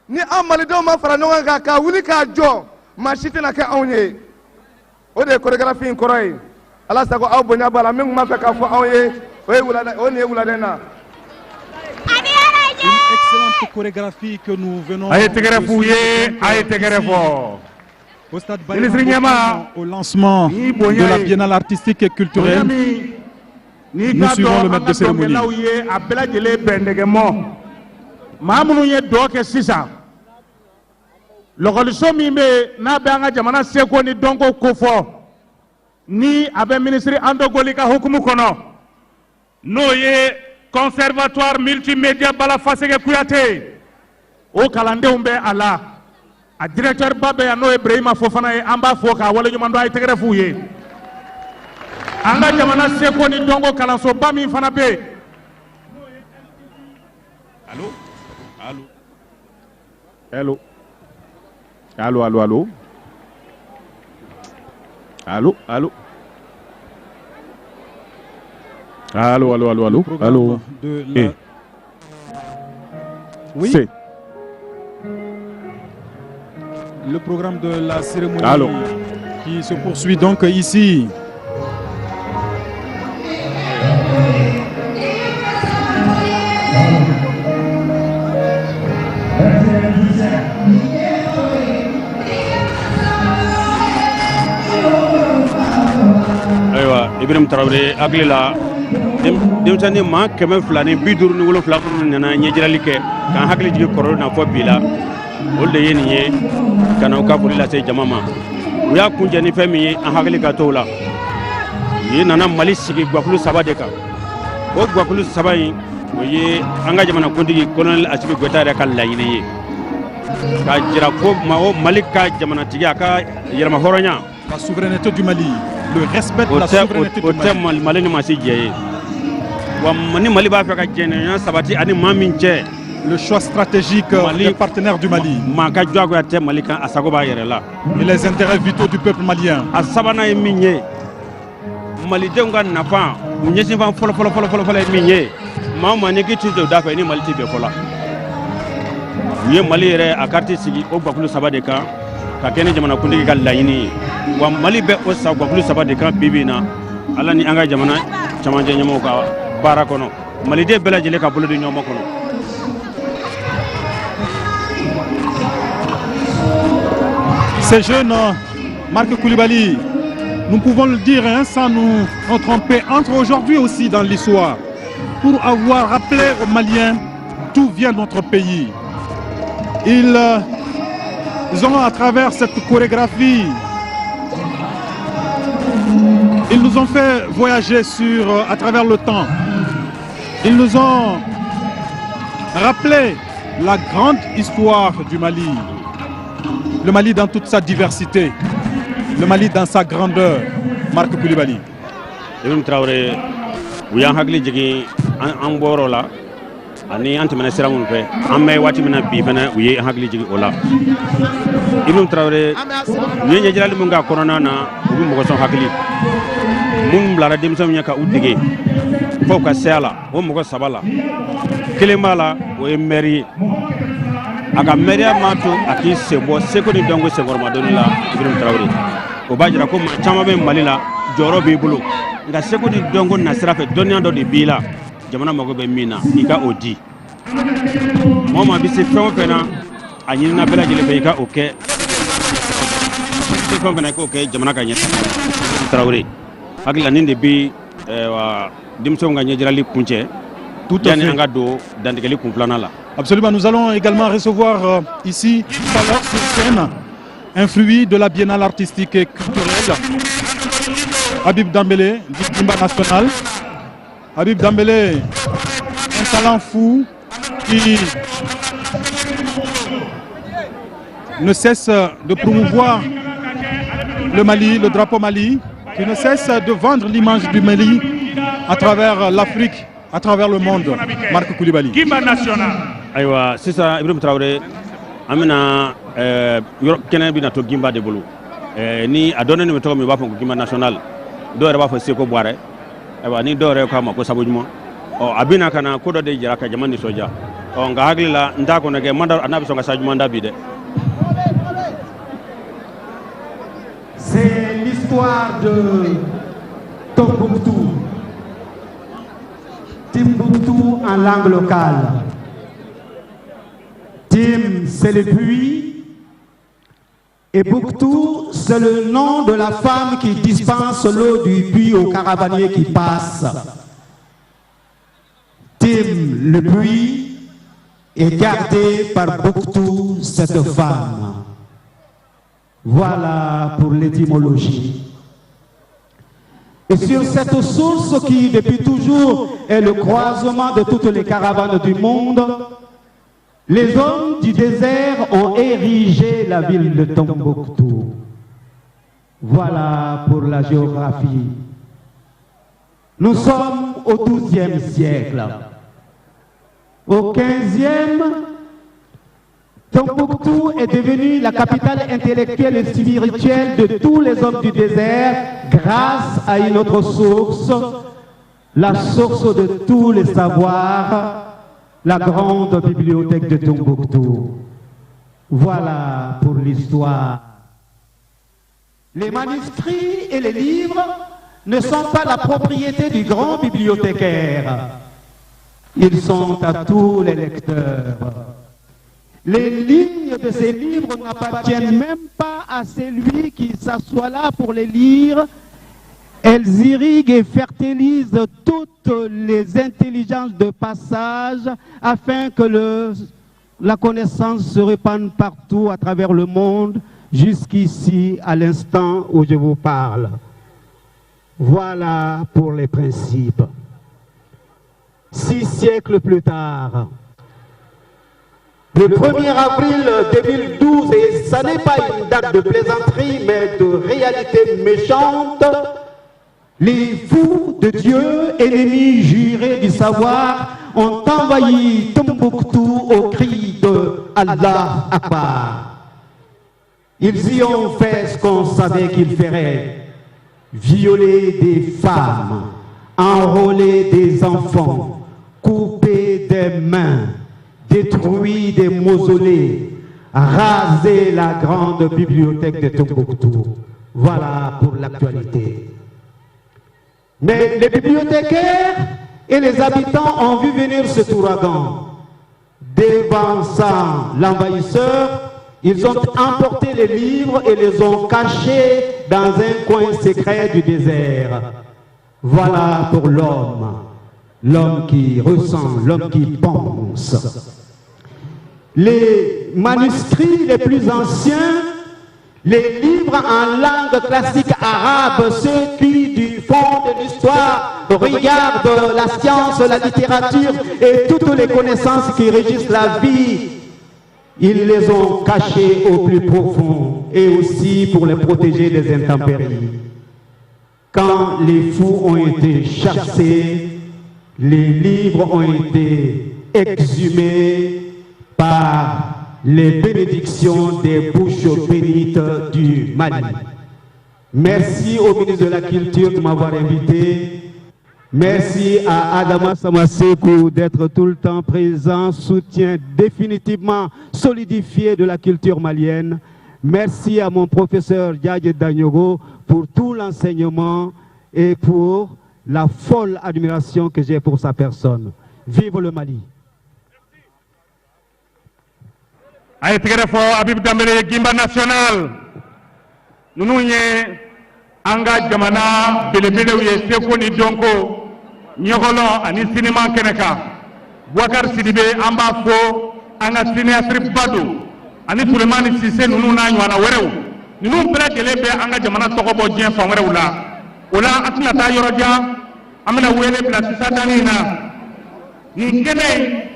ni an malidenw ma fara ɲɔgɔn kan ka wuli k'a jɔ maa si tɛna kɛ anw ye o de ye chorégraphie in kɔrɔ ye ala sago aw bonya b'a la min tun b'a fɛ k'a fɔ anw ye o nin ye wuladɛ na. Une excellente chorégraphie que nous venons au stade Baïma au lancement de la biennale artistique et culturelle. Nous suivons le maître de cérémonie. L'organisation mimé n'a pas jamana seko ni dongo kofo ni abe ministre andogoli ka hukumu kono no ye conservatoire multimédia bala fasege kuyate o kalandenw bɛ a la a directeur ba bɛ yan n'o ye Ibrahima Fofana ye an b'a fɔ k'a waleɲuman dɔn a ye tɛgɛrɛ f'u ye an ka jamana seko ni dongo kalansoba min fana bɛ yen. Allo allo hello allo allo allo allo allo allo allo allo allo allo la... Oui. C'est le programme de la cérémonie allo. Qui se poursuit donc ici. Ibrahim Traoré hakili la denmisɛnnin maa 257 nana ɲɛjirali kɛ k'an hakili jigin kɔrɔ na fɔ bi la olu de ye nin ye ka na u ka foli lase jama ma u y'a kunjɛ ni fɛn min ye an hakili ka to la u ye nana Mali sigi guwakulu 3 de kan o guwakulu 3 in o ye an ka jamanakuntigi colonel Assimi Goïta yɛrɛ ka laɲini ye ka jira ko Mali ka jamanatigi a ka yɛrɛma hɔrɔnya la souveraineté du Mali. Le respect de la souveraineté du Mali. Mali ni masi jɛ wa ni Mali b'a fɛ ka jɛɲɔgɔnya sabati ani maa min cɛ le choix stratégique des partenaires du Mali. Maa ka diyagoya tɛ Mali kan a sago b'a yɛrɛ la. Et les intérêts vitaux du peuple malien. A sabanan ye min ye malidenw ka nafa u ɲɛsinfan fɔlɔ ye min ye maa o maa ni k'i ti don da fɛ ni Mali tɛ bɛn fɔ la u ye Mali yɛrɛ a carte sigi o guwakulu 3 de kan ka kɛ ni jamanakuntigi ka laɲini ye wa Mali bɛ o guwakulu 3 de kan bi bi in na ala ni an ka jamana camancɛ ɲɛmɔgɔw ka baara kɔnɔ maliden bɛɛ lajɛlen ka bolo di ɲɔgɔn ma kɔnɔ. Ces jeunes, Marc Coulibaly, nous pouvons le dire hein, sans nous tromper, entrent aujourd'hui aussi dans l'histoire pour avoir rappelé aux Maliens d'où vient notre pays. Ils ont, à travers cette chorégraphie, ils nous ont fait voyager à travers le temps. Ils nous ont rappelé la grande histoire du Mali. Le Mali dans toute sa diversité, le Mali dans sa grandeur, Marc Koulibaly. Ibrahim Traoré u y'an hakili jigin an bɔrɔ la ani an tɛmɛna sira minnu fɛ an bɛ waati min na bi fana u ye an hakili jigin o la. Ibrahim Traoré u ye ɲɛjirali min k'a kɔnɔna na u bɛ mɔgɔ sɔn hakili minnu bilara denmisɛnw ɲɛ ka u dege fo ka se a la o mɔgɔ saba la kelen b'a la o ye maire ye a ka mairiya m'a to a k'i sen bɔ seko ni dɔnko senkɔrɔmadonni la Ibrahim Traoré o b'a jira ko maa caman bɛ Mali la jɔyɔrɔ b'i bolo nka seko ni dɔnko nasira fɛ dɔnniya dɔ de b'i la jamana mago bɛ min na i ka o di mɔgɔ ma bɛ se fɛn o fɛn na a ɲinina bɛɛ lajɛlen fɛ i ka o kɛ fɛn o fɛn na i k'o kɛ jamana ka ɲɛ Traoré hakili la nin de bɛ denmisɛnw ka ɲɛjirali kuncɛ yanni an ka don dantigɛli kun filanan la. Absolument, nous allons également recevoir ici, tout à l'heure sur scène, un fruit de la biennale artistique et culturelle. Habib Dembélé, du Gimba national. Habib Dembélé, un talent fou qui ne cesse de promouvoir le Mali, le drapeau Mali, qui ne cesse de vendre l'image du Mali à travers l'Afrique, à travers le monde. Marc Koulibaly. Gimba national. Ayiwa sisan Ibrahim Traoré an bɛna kɛnɛ bɛna to Gimba de bolo ni a dɔnnen bɛ tɔgɔ min u b'a fɔ ko Gimba national dɔw yɛrɛ b'a fɔ Seko Buwarɛ ayiwa ni dɔw yɛrɛ k'a ma ko Sabo Ɲuman a bɛna ka na ko dɔ de jira ka jama nisɔndiya nka hakili la n t'a kɔnɔ kɛ n'a bɛ sɔn ka sa ɲuman da bi dɛ. C'est l'histoire de Tombouctou. Timbuktu en langue locale. Tim, c'est le puits. Et Buktu, c'est le nom de la femme qui dispense l'eau du puits aux caravaniers qui passent. Tim, le puits, est gardé par Buktu, cette femme. Voilà pour l'étymologie. Et sur cette source qui, depuis toujours, est le croisement de toutes les caravanes du monde, les hommes du désert ont érigé la ville de Tombouctou. Voilà pour la géographie. Nous sommes au XIIe siècle. Au XVe, Tombouctou est devenue la capitale intellectuelle et spirituelle de tous les hommes du désert grâce à une autre source, la source de tous les savoirs, la grande bibliothèque de Tombouctou. Voilà pour l'histoire. Les manuscrits et les livres ne sont pas la propriété du grand bibliothécaire. Ils sont à tous les lecteurs. Les lignes de ces livres n'appartiennent même pas à celui qui s'assoit là pour les lire. Elles irriguent et fertilisent toutes les intelligences de passage afin que la connaissance se répande partout à travers le monde, jusqu'ici à l'instant où je vous parle. Voilà pour les principes. 6 siècles plus tard, le 1er avril 2012, et ça n'est pas une date de plaisanterie, mais de réalité méchante, les fous de Dieu, ennemis jurés du savoir, ont envahi Tombouctou au cri de Allah Akbar. Ils y ont fait ce qu'on savait qu'ils feraient: violer des femmes, enrôler des enfants, couper des mains, détruit des mausolées, raser la grande bibliothèque de Tombouctou. Voilà pour l'actualité. Mais les bibliothécaires et les habitants ont vu venir cet ouragan. Dévançant l'envahisseur, ils ont emporté les livres et les ont cachés dans un coin secret du désert. Voilà pour l'homme, l'homme qui ressent, l'homme qui pense. Les manuscrits les plus anciens, les livres en langue classique arabe, ceux qui du fond de l'histoire regardent la science, la littérature et toutes les connaissances qui régissent la vie, ils les ont cachés au plus profond et aussi pour les protéger des intempéries. quand les fous ont été chassés, les livres ont été exhumés par les bénédictions des bouches bénites du Mali. Merci au ministre de la Culture de m'avoir invité. Merci à Adama Samasekou d'être tout le temps présent, soutien définitivement solidifié de la culture malienne. Merci à mon professeur Diadje Danyogo pour tout l'enseignement et pour la folle admiration que j'ai pour sa personne. Vive le Mali! Habib Dambélé Gimba national nous anga jamana belebele ye seko ni donko nyogolo ani cinéma keneka Boubacar Sidibé amba fo anga cinéastre badu ani Souleymane Cissé nunu na nywana werew nunu bela gelebe anga jamana togobo dien fa werew la ola atna ta yoroja amena wele bla sisadani na ni kene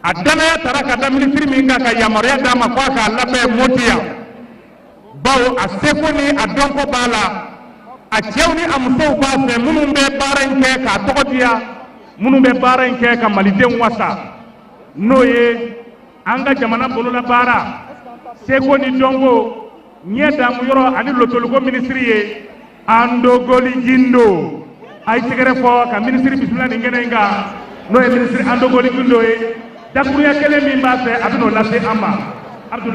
adana ya taraka da ministre min ka yamaria da ma kwa ka labe motia bawo a seko ni a donko bala a cewni am so ba se munum be baranke ka togotiya munum be baranke ka maliden wasa noye anga jamana bolola bara seko ni dongo nyeda mu yoro ani lotolugo ministre ye ando goli jindo ay segere fo ka ministre bismillah ni ngenenga noye ministre ando goli jindo e dakuya kele min ba se abino lase ama Merci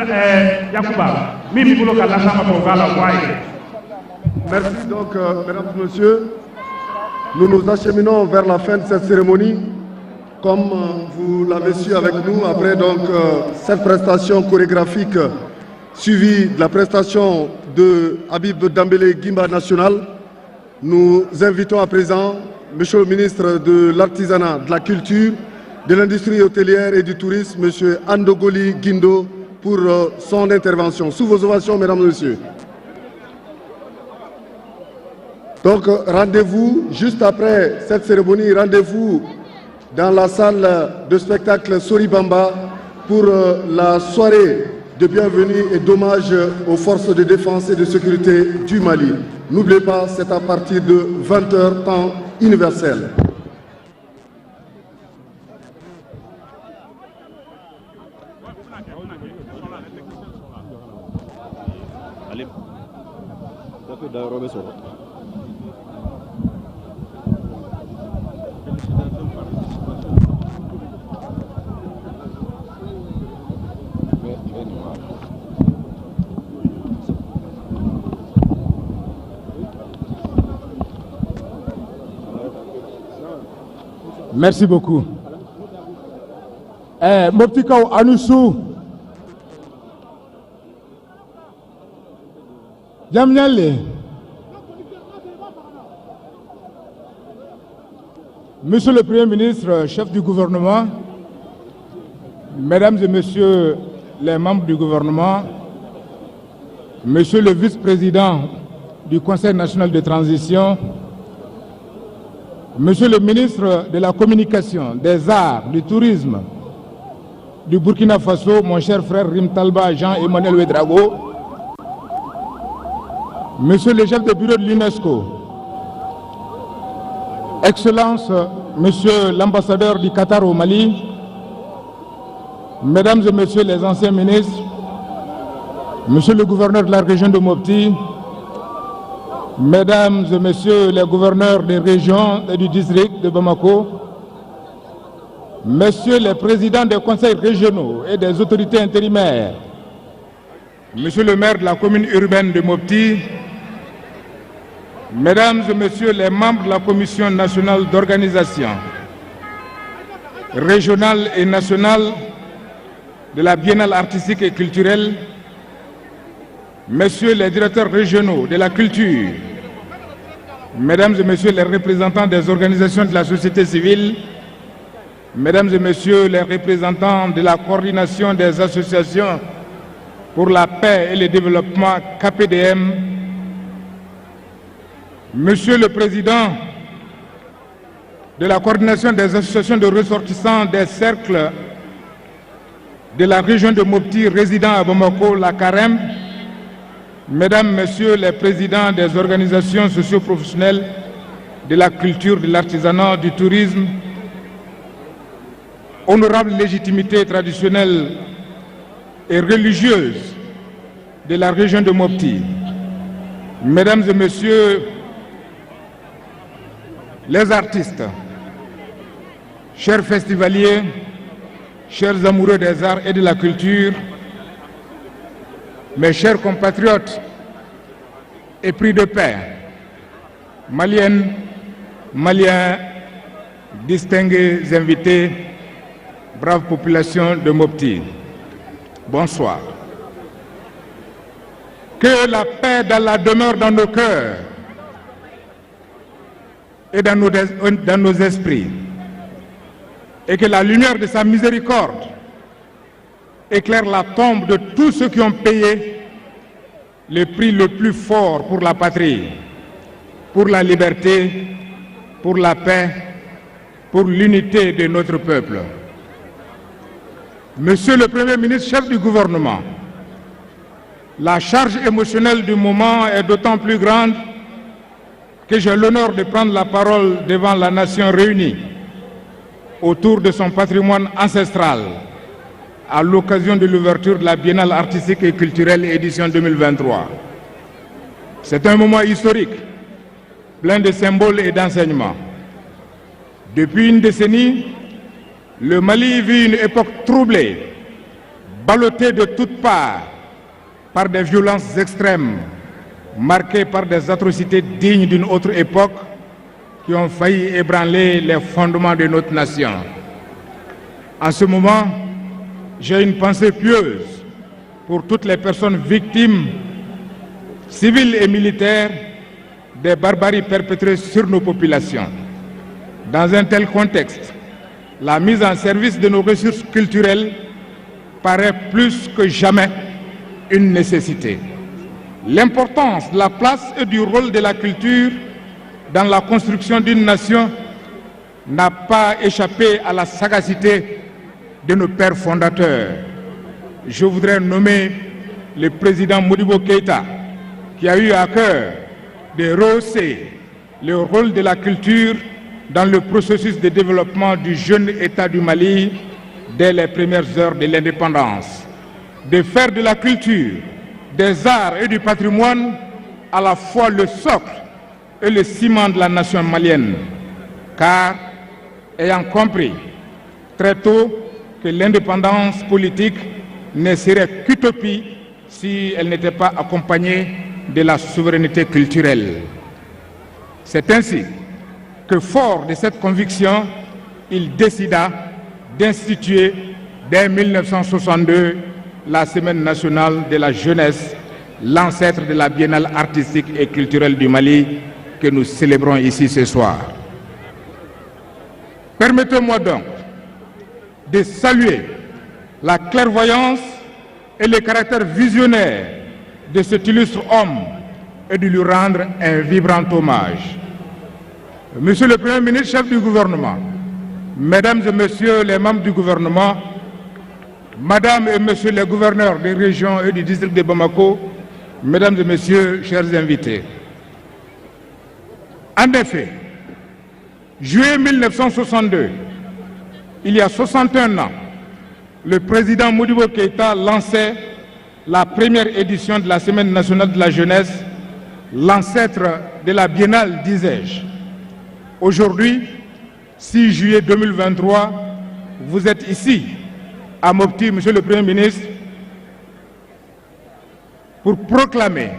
donc, mesdames et messieurs. Nous nous acheminons vers la fin de cette cérémonie. Comme vous l'avez su avec nous, après donc cette prestation chorégraphique suivie de la prestation de Habib Dambélé Gimba National, nous invitons à présent Monsieur le ministre de l'Artisanat, de la Culture, de l'Industrie hôtelière et du Tourisme, Monsieur Andogoli Guindo, pour son intervention. Sous vos ovations, mesdames et messieurs. Donc, rendez-vous juste après cette cérémonie, rendez-vous dans la salle de spectacle Soribamba pour la soirée de bienvenue et d'hommage aux forces de défense et de sécurité du Mali. N'oubliez pas, c'est à partir de 20h, temps universel. Merci beaucoup. Moptikaw Anoussou. Jamnyale. Monsieur le Premier ministre, chef du gouvernement, Mesdames et Messieurs les membres du gouvernement, Monsieur le vice-président du Conseil national de transition, Monsieur le ministre de la Communication, des Arts, du Tourisme du Burkina Faso, mon cher frère Rim Talba Jean-Emmanuel Ouedraogo, Monsieur le chef de bureau de l'UNESCO, Excellences, Monsieur l'ambassadeur du Qatar au Mali, Mesdames et Messieurs les anciens ministres, Monsieur le gouverneur de la région de Mopti, Mesdames et Messieurs les gouverneurs des régions et du district de Bamako, Messieurs les présidents des conseils régionaux et des autorités intérimaires, Monsieur le maire de la commune urbaine de Mopti, Mesdames et Messieurs les membres de la Commission nationale d'organisation régionale et nationale de la Biennale artistique et culturelle, Messieurs les directeurs régionaux de la culture, Mesdames et Messieurs les représentants des organisations de la société civile, Mesdames et Messieurs les représentants de la coordination des associations pour la paix et le développement KPDM, Monsieur le Président de la coordination des associations de ressortissants des cercles de la région de Mopti résidant à Bamako, la CAREM, Mesdames, Messieurs les présidents des organisations socio-professionnelles de la culture, de l'artisanat, du tourisme, honorable légitimité traditionnelle et religieuse de la région de Mopti, Mesdames et Messieurs les artistes, chers festivaliers, chers amoureux des arts et de la culture, mes chers compatriotes épris de paix, Maliennes, Maliens, distingués invités, brave population de Mopti, bonsoir. Que la paix d'Allah demeure dans nos cœurs et dans nos esprits, et que la lumière de sa miséricorde éclaire la tombe de tous ceux qui ont payé le prix le plus fort pour la patrie, pour la liberté, pour la paix, pour l'unité de notre peuple. Monsieur le Premier ministre, chef du gouvernement, la charge émotionnelle du moment est d'autant plus grande que j'ai l'honneur de prendre la parole devant la nation réunie autour de son patrimoine ancestral à l'occasion de l'ouverture de la Biennale artistique et culturelle édition 2023. C'est un moment historique, plein de symboles et d'enseignements. Depuis une décennie, le Mali vit une époque troublée, ballottée de toutes parts par des violences extrêmes, marquées par des atrocités dignes d'une autre époque qui ont failli ébranler les fondements de notre nation. En ce moment, j'ai une pensée pieuse pour toutes les personnes victimes, civiles et militaires, des barbaries perpétrées sur nos populations. Dans un tel contexte, la mise en service de nos ressources culturelles paraît plus que jamais une nécessité. L'importance de la place et du rôle de la culture dans la construction d'une nation n'a pas échappé à la sagacité de nos pères fondateurs. Je voudrais nommer le président Modibo Keïta, qui a eu à cœur de rehausser le rôle de la culture dans le processus de développement du jeune État du Mali dès les premières heures de l'indépendance, de faire de la culture, des arts et du patrimoine à la fois le socle et le ciment de la nation malienne, car, ayant compris très tôt que l'indépendance politique ne serait qu'utopie si elle n'était pas accompagnée de la souveraineté culturelle. C'est ainsi que, fort de cette conviction, il décida d'instituer dès 1962 la Semaine nationale de la jeunesse, l'ancêtre de la Biennale artistique et culturelle du Mali que nous célébrons ici ce soir. Permettez-moi donc de saluer la clairvoyance et le caractère visionnaire de cet illustre homme et de lui rendre un vibrant hommage. Monsieur le Premier ministre, chef du gouvernement, Mesdames et Messieurs les membres du gouvernement, Madame et Messieurs les gouverneurs des régions et du district de Bamako, Mesdames et Messieurs, chers invités. En effet, juillet 1962, il y a 61 ans, le président Modibo Keïta lançait la première édition de la Semaine nationale de la jeunesse, l'ancêtre de la Biennale, disais-je. Aujourd'hui, 6 juillet 2023, vous êtes ici, à Mopti, Monsieur le Premier ministre, pour proclamer,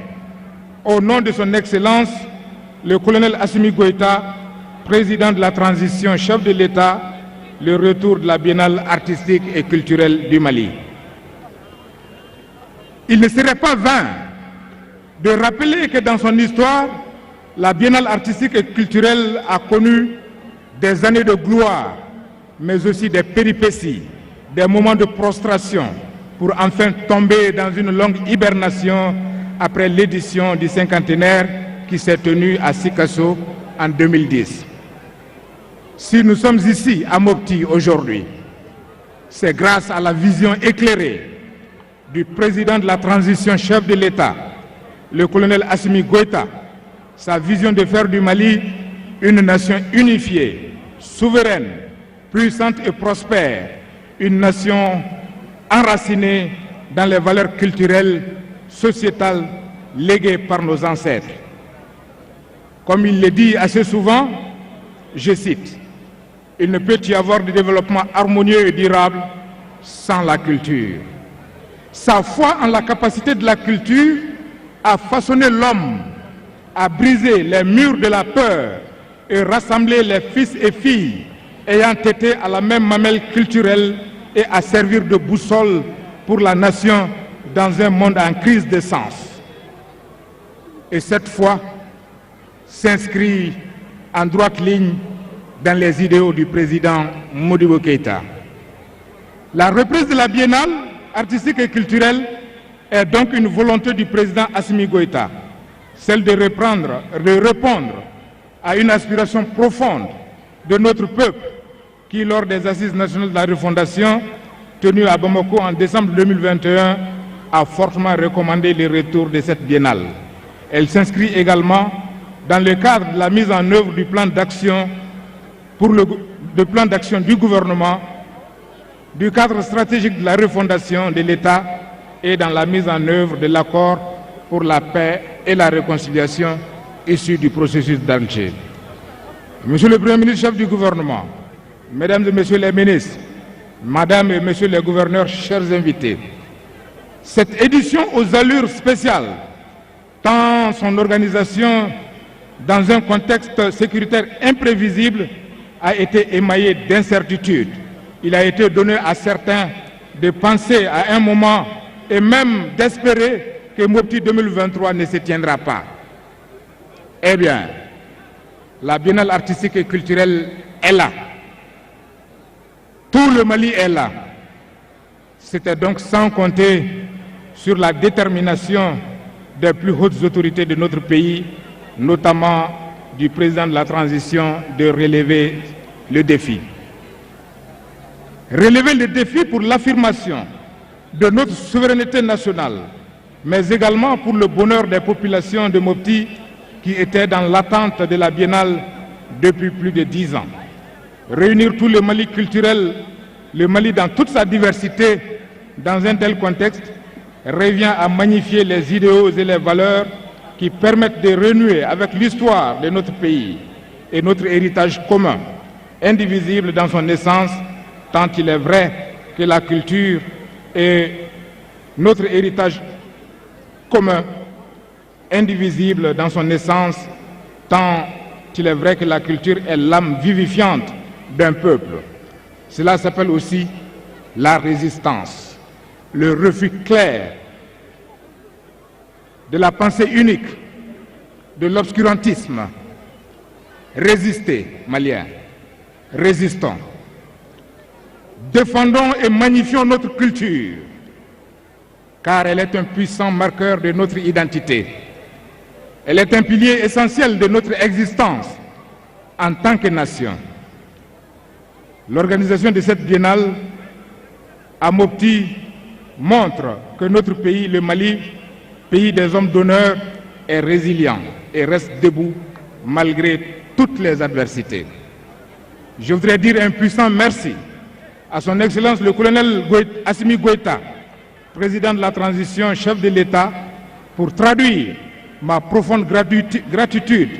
au nom de son Excellence, le colonel Assimi Goïta, président de la transition, chef de l'État, le retour de la Biennale artistique et culturelle du Mali. Il ne serait pas vain de rappeler que dans son histoire, la Biennale artistique et culturelle a connu des années de gloire, mais aussi des péripéties, des moments de prostration, pour enfin tomber dans une longue hibernation après l'édition du cinquantenaire qui s'est tenue à Sikasso en 2010. Si nous sommes ici à Mopti aujourd'hui, c'est grâce à la vision éclairée du président de la transition, chef de l'État, le colonel Assimi Goïta, sa vision de faire du Mali une nation unifiée, souveraine, puissante et prospère, une nation enracinée dans les valeurs culturelles, sociétales léguées par nos ancêtres. Comme il le dit assez souvent, je cite, « Il ne peut y avoir de développement harmonieux et durable sans la culture. » Sa foi en la capacité de la culture à façonner l'homme, à briser les murs de la peur et rassembler les fils et filles ayant été à la même mamelle culturelle et à servir de boussole pour la nation dans un monde en crise de sens. Et cette foi s'inscrit en droite ligne dans les idéaux du président Modibo Keïta. La reprise de la biennale artistique et culturelle est donc une volonté du président Assimi Goïta, celle de répondre à une aspiration profonde de notre peuple qui, lors des assises nationales de la refondation tenues à Bamako en décembre 2021, a fortement recommandé le retour de cette biennale. Elle s'inscrit également dans le cadre de la mise en œuvre du plan d'action du gouvernement, du cadre stratégique de la refondation de l'État et dans la mise en œuvre de l'accord pour la paix et la réconciliation issu du processus d'Alger. Monsieur le Premier ministre, chef du gouvernement, Mesdames et Messieurs les ministres, Madame et Messieurs les gouverneurs, chers invités, cette édition aux allures spéciales, tant son organisation dans un contexte sécuritaire imprévisible, a été émaillée d'incertitudes. Il a été donné à certains de penser à un moment et même d'espérer que Mopti 2023 ne se tiendra pas. Eh bien, la biennale artistique et culturelle est là. Tout le Mali est là. C'était donc sans compter sur la détermination des plus hautes autorités de notre pays, notamment du président de la transition, de relever le défi. Relever le défi pour l'affirmation de notre souveraineté nationale, mais également pour le bonheur des populations de Mopti qui étaient dans l'attente de la biennale depuis plus de 10 ans. Réunir tout le Mali culturel, le Mali dans toute sa diversité, dans un tel contexte, revient à magnifier les idéaux et les valeurs qui permettent de renouer avec l'histoire de notre pays et notre héritage commun, indivisible dans son essence, tant il est vrai que la culture est notre héritage commun, indivisible dans son essence, tant il est vrai que la culture est l'âme vivifiante d'un peuple. Cela s'appelle aussi la résistance, le refus clair de la pensée unique, de l'obscurantisme. Résistez, Maliens, résistons. Défendons et magnifions notre culture, car elle est un puissant marqueur de notre identité. Elle est un pilier essentiel de notre existence en tant que nation. L'organisation de cette biennale à Mopti montre que notre pays, le Mali, pays des hommes d'honneur, est résilient et reste debout malgré toutes les adversités. Je voudrais dire un puissant merci à son Excellence le colonel Assimi Goïta, président de la transition, chef de l'État, pour traduire ma profonde gratitude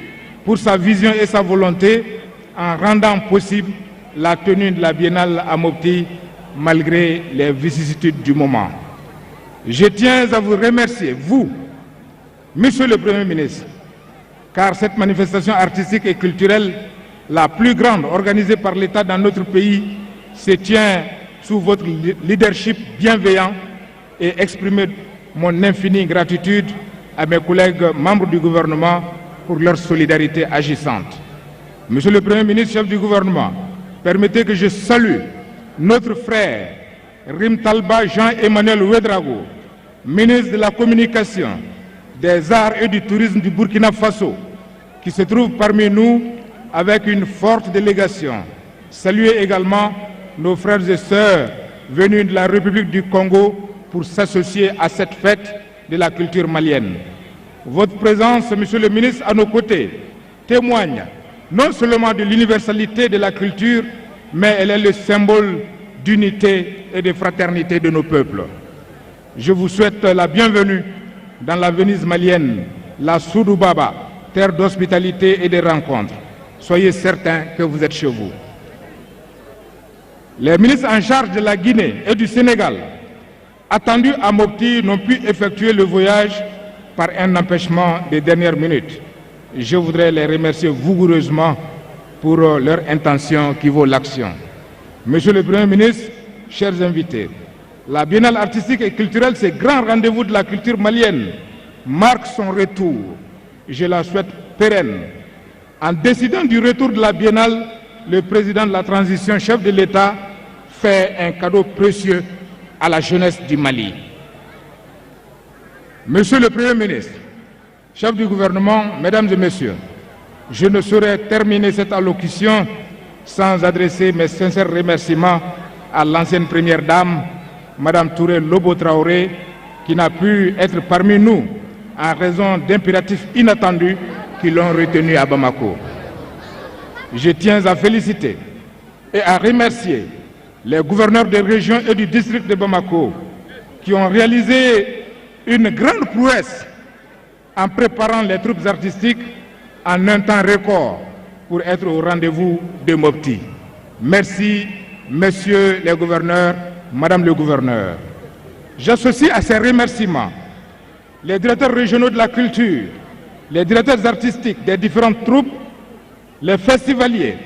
pour sa vision et sa volonté en rendant possible la tenue de la biennale à Mopti malgré les vicissitudes du moment. Je tiens à vous remercier, vous, Monsieur le Premier ministre, car cette manifestation artistique et culturelle, la plus grande organisée par l'État dans notre pays, se tient sous votre leadership bienveillant et exprimer mon infinie gratitude à mes collègues membres du gouvernement pour leur solidarité agissante. Monsieur le Premier ministre, chef du gouvernement, permettez que je salue notre frère Rim Talba Jean-Emmanuel Ouedraogo, ministre de la Communication, des Arts et du Tourisme du Burkina Faso, qui se trouve parmi nous avec une forte délégation. Saluer également nos frères et sœurs venus de la République du Congo pour s'associer à cette fête de la culture malienne. Votre présence, Monsieur le ministre, à nos côtés, témoigne non seulement de l'universalité de la culture, mais elle est le symbole d'unité et de fraternité de nos peuples. Je vous souhaite la bienvenue dans la Venise malienne, la Soudou Baba, terre d'hospitalité et de rencontres. Soyez certains que vous êtes chez vous. Les ministres en charge de la Guinée et du Sénégal, attendus à Mopti, n'ont pu effectuer le voyage par un empêchement de dernière minute. Je voudrais les remercier vigoureusement pour leur intention qui vaut l'action. Monsieur le Premier ministre, chers invités, la Biennale artistique et culturelle, ce grand rendez-vous de la culture malienne, marque son retour. Je la souhaite pérenne. En décidant du retour de la Biennale, le président de la transition, chef de l'État, fait un cadeau précieux à la jeunesse du Mali. Monsieur le Premier ministre, chef du gouvernement, mesdames et messieurs, je ne saurais terminer cette allocution sans adresser mes sincères remerciements à l'ancienne première dame, Madame Touré Lobo Traoré, qui n'a pu être parmi nous en raison d'impératifs inattendus qui l'ont retenu à Bamako. Je tiens à féliciter et à remercier les gouverneurs des régions et du district de Bamako qui ont réalisé une grande prouesse en préparant les troupes artistiques en un temps record pour être au rendez-vous de Mopti. Merci, messieurs les gouverneurs, madame le gouverneur. J'associe à ces remerciements les directeurs régionaux de la culture, les directeurs artistiques des différentes troupes, les festivaliers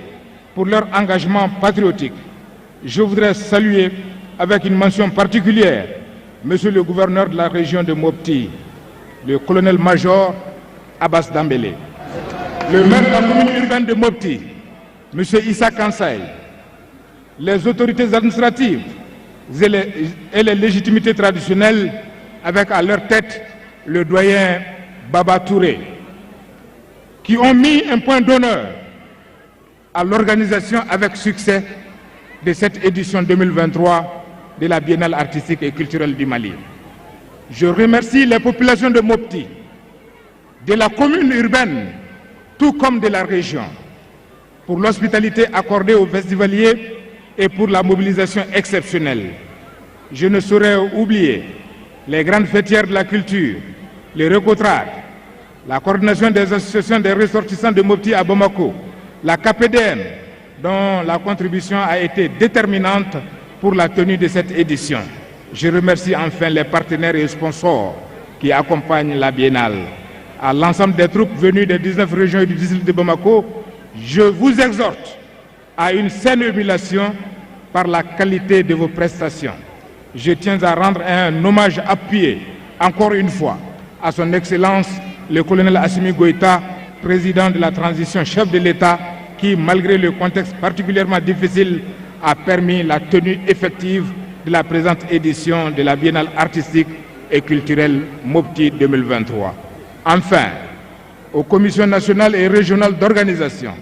pour leur engagement patriotique. Je voudrais saluer avec une mention particulière monsieur le gouverneur de la région de Mopti, le colonel-major Abbas Dambélé, le maire de la commune urbaine de Mopti, M. Issa Kansay, les autorités administratives et les légitimités traditionnelles, avec à leur tête le doyen Baba Touré, qui ont mis un point d'honneur à l'organisation avec succès de cette édition 2023 de la Biennale artistique et culturelle du Mali. Je remercie les populations de Mopti, de la commune urbaine, tout comme de la région, pour l'hospitalité accordée aux festivaliers et pour la mobilisation exceptionnelle. Je ne saurais oublier les grandes fêtières de la culture, les recotrades, la coordination des associations des ressortissants de Mopti à Bamako, la KPDM, dont la contribution a été déterminante pour la tenue de cette édition. Je remercie enfin les partenaires et sponsors qui accompagnent la Biennale. À l'ensemble des troupes venues des 19 régions et du district de Bamako, je vous exhorte à une saine émulation par la qualité de vos prestations. Je tiens à rendre un hommage appuyé, encore une fois, à son Excellence le colonel Assimi Goïta, président de la transition, chef de l'État, qui, malgré le contexte particulièrement difficile, a permis la tenue effective de la présente édition de la Biennale artistique et culturelle Mopti 2023. Enfin, aux commissions nationales et régionales d'organisation,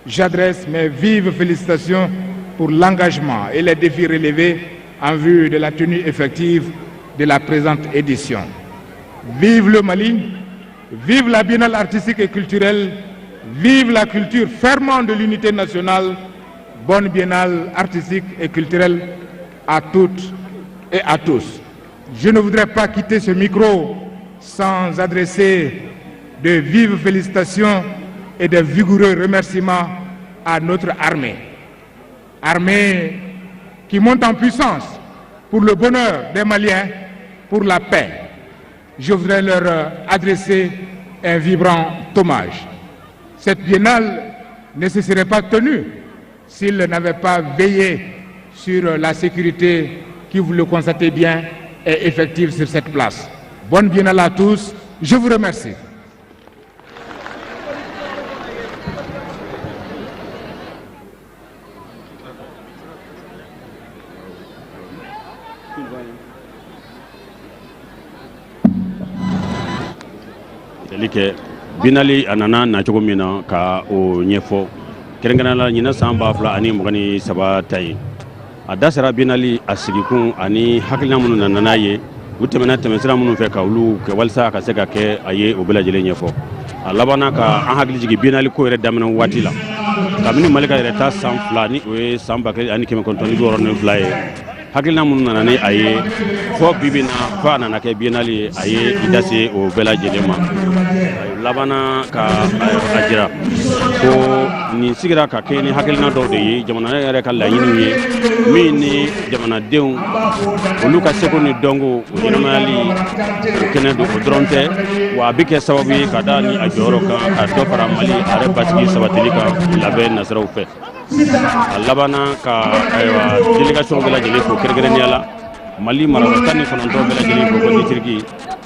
j'adresse mes vives félicitations pour l'engagement et les défis relevés en vue de la tenue effective de la présente édition. Vive le Mali, vive la Biennale artistique et culturelle, vive la culture fermement de l'unité nationale. Bonne Biennale artistique et culturelle à toutes et à tous. Je ne voudrais pas quitter ce micro sans adresser de vives félicitations et de vigoureux remerciements à notre armée. Armée qui monte en puissance pour le bonheur des Maliens, pour la paix. Je voudrais leur adresser un vibrant hommage. Cette biennale ne se serait pas tenue s'ils n'avaient pas veillé sur la sécurité qui, vous le constatez bien, est effective sur cette place. Bonne biennale à tous. Je vous remercie. Binali anana na cogo min na ka o ɲɛfɔ kɛrɛnkɛrɛnnenya la ɲinɛ san 2023 ta ye a da sera Binali a sigikun ani hakilina minnu nana n'a ye u tɛmɛna tɛmɛsira minnu fɛ ka olu kɛ walasa ka se ka kɛ a ye o bɛɛ lajɛlen ɲɛfɔ a labanna ka an hakili jigin biennale ko yɛrɛ daminɛ waati la kabini Mali ka yɛrɛ ta san 2 ni o ye san 1962 ye hakilina minnu nana ni a ye fɔ bibi na fɔ a nana kɛ biennale ye a ye i da se o bɛɛ lajɛlen ma labanna ka a jira ko nin sigira ka kɛ ni hakilina dɔw de ye jamana yɛrɛ ka laɲiniw ye min ni jamanadenw olu ka seko ni dɔnko o ɲɛnamayali o kɛnɛ don o dɔrɔn tɛ wa a bɛ kɛ sababu ye ka da ni a jɔyɔrɔ kan ka dɔ fara Mali a yɛrɛ basigi sabatili kan labɛn nasiraw fɛ a labanna ka délégation bɛɛ lajɛlen fo kɛrɛnkɛrɛnnenya la Mali marabolo 19 bɛɛ lajɛlen fo ko ditiriki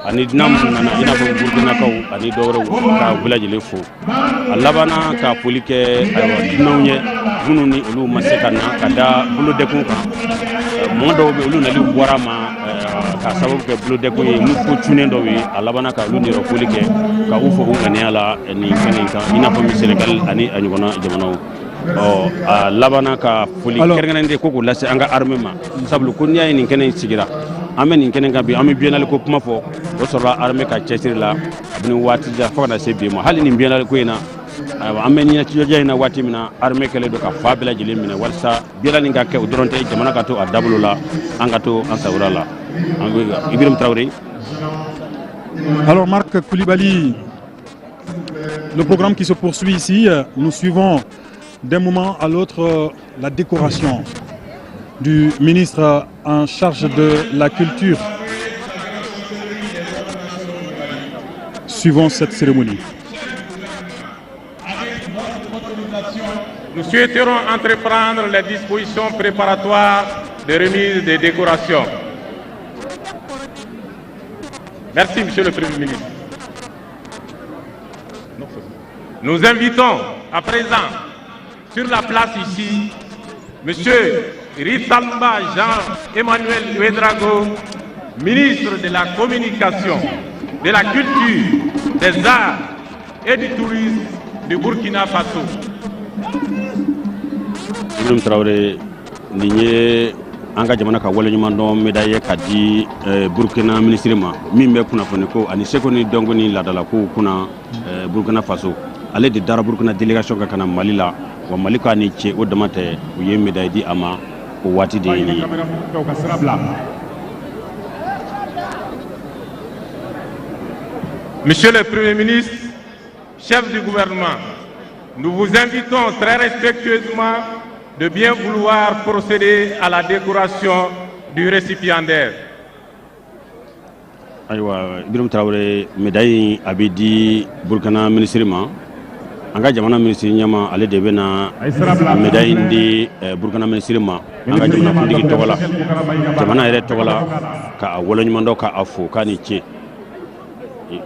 ani dunan minnu nana i n'a fɔ Burkinakaw ani dɔ wɛrɛw ka bɛɛ lajɛlen fo a labanna ka foli kɛ dunanw ye minnu ni olu ma se ka na ka da bolodɛkun kan mɔgɔ dɔw bɛ olu nali bɔra ma ka sababu kɛ bolodɛkun ye mun ko cunnen dɔw ye a labanna ka olu niyɔrɔ foli kɛ ka u fo u ŋaniya la nin fɛn in kan i n'a fɔ Sénégal ani a ɲɔgɔnna jamanaw a labanna ka foli kɛrɛnkɛrɛnnen de ko k'u lase an ka armée ma sabu ko n'i y'a ye nin kɛnɛ in sigira an bɛ nin kɛnɛ kan bi an bɛ biennale ko kuma fɔ o sɔrɔla armée ka cɛsiri la kabini waati jan fo ka na se bi ma hali nin biennale ko in na an bɛ ɲɛnajɛ in na waati min na armée kɛlen don ka fa bɛɛ lajɛlen minɛ walasa biennale in ka kɛ o dɔrɔn tɛ jamana ka to a dabolo la an ka to an sagoya la Ibrahim Traoré. Alors Marc Coulibaly, le programme qui se poursuit ici, nous suivons d'un moment à l'autre la décoration du ministre en charge de la culture. Suivons cette cérémonie. Nous souhaiterons entreprendre les dispositions préparatoires de remise des décorations. Merci, Monsieur le Premier ministre. Nous invitons à présent sur la place ici Monsieur Ritamba Jean-Emmanuel Ouedraogo, ministre de la Communication, de la Culture, des Arts et du Tourisme du Burkina Faso. Ibrahim Traoré, Nigne, Anga Jamana ka wale ɲuman dɔn médaille ka di Burkina ministre ma min bɛ kunnafoni ko ani seko ni dɔnko ni ladala ko kunna Burkina Faso ale de dara Burkina délégation ka kana Mali la wa Mali ka ni cɛ o dama tɛ u ye médaille di a ma o waati de ye nin ye. Monsieur le Premier ministre, chef du gouvernement, nous vous invitons très respectueusement de bien vouloir procéder à la décoration du récipiendaire. Ayiwa Ibrahim Traoré médaille a bɛ di Burkina ministre ma an ka jamana ministre ɲɛma ale de bɛna médaille di Burkina ministre ma an ka jamana kuntigi tɔgɔ la jamana yɛrɛ tɔgɔ la ka a waleɲuman dɔn ka a fo k'a ni ce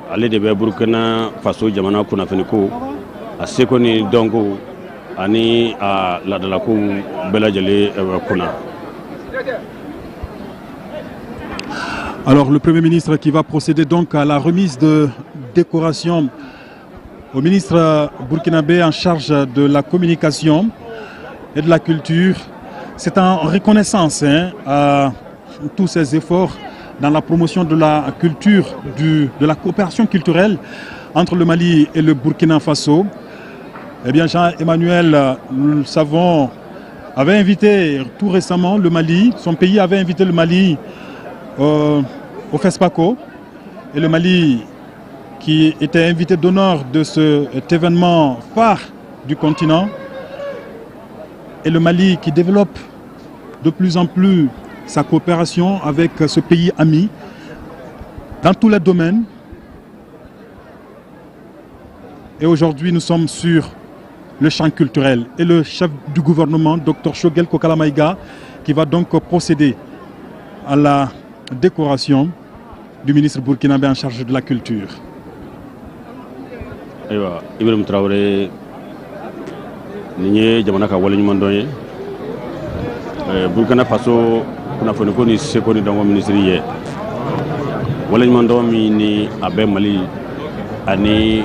ale de bɛ Burkina Faso jamana kunnafoni ko a seko ni dɔnko ani a ladalako bɛɛ lajɛlen kunna. Alors le Premier ministre qui va procéder donc à la remise de décoration au ministre burkinabé en charge de la communication et de la culture. C'est en reconnaissance à tous ces efforts dans la promotion de la culture, de la coopération culturelle entre le Mali et le Burkina Faso. Eh bien, Jean-Emmanuel, nous le savons, avait invité tout récemment le Mali, son pays avait invité le Mali au FESPACO, et le Mali, qui était invité d'honneur de cet événement phare du continent, et le Mali qui développe de plus en plus sa coopération avec ce pays ami dans tous les domaines. Et aujourd'hui, nous sommes sur le champ culturel et le chef du gouvernement, Dr Shogel Kokala Maïga, qui va donc procéder à la décoration du ministre burkinabé en charge de la culture. Ibrahim Traoré, ni jamana ka wale ɲuman dɔn ye Burkina Faso kunnafoni ko ni seko ni dɔnko ministre ye wale ɲuman dɔn min ni a bɛ Mali ani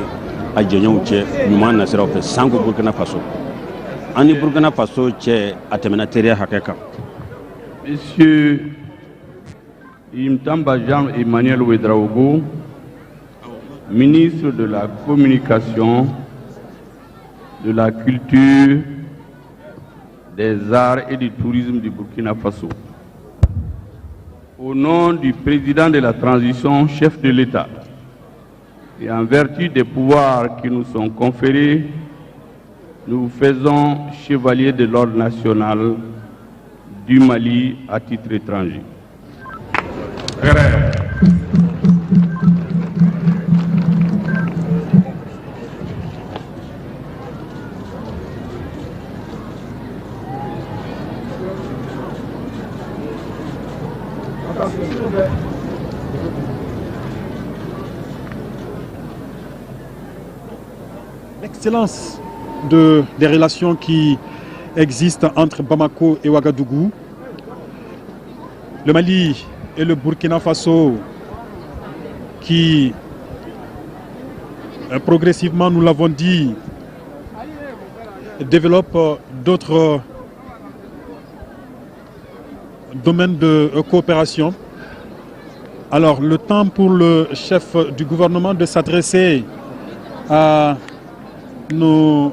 a jɛɲɔgɔnw cɛ ɲuman nasiraw fɛ sanko Burkina Faso ani Burkina Faso cɛ a tɛmɛna teriya hakɛ kan. Messieurs Imtamba Jean-Emmanuel Ouedraogo, ministre de la Communication, de la Culture, des Arts et du Tourisme du Burkina Faso. Au nom du président de la transition, chef de l'État, et en vertu des pouvoirs qui nous sont conférés, nous vous faisons chevalier de l'ordre national du Mali à titre étranger. L'excellence des relations qui existent entre Bamako et Ouagadougou, le Mali et le Burkina Faso qui progressivement, nous l'avons dit, développent d'autres domaines de coopération. Alors, le temps pour le chef du gouvernement de s'adresser à nos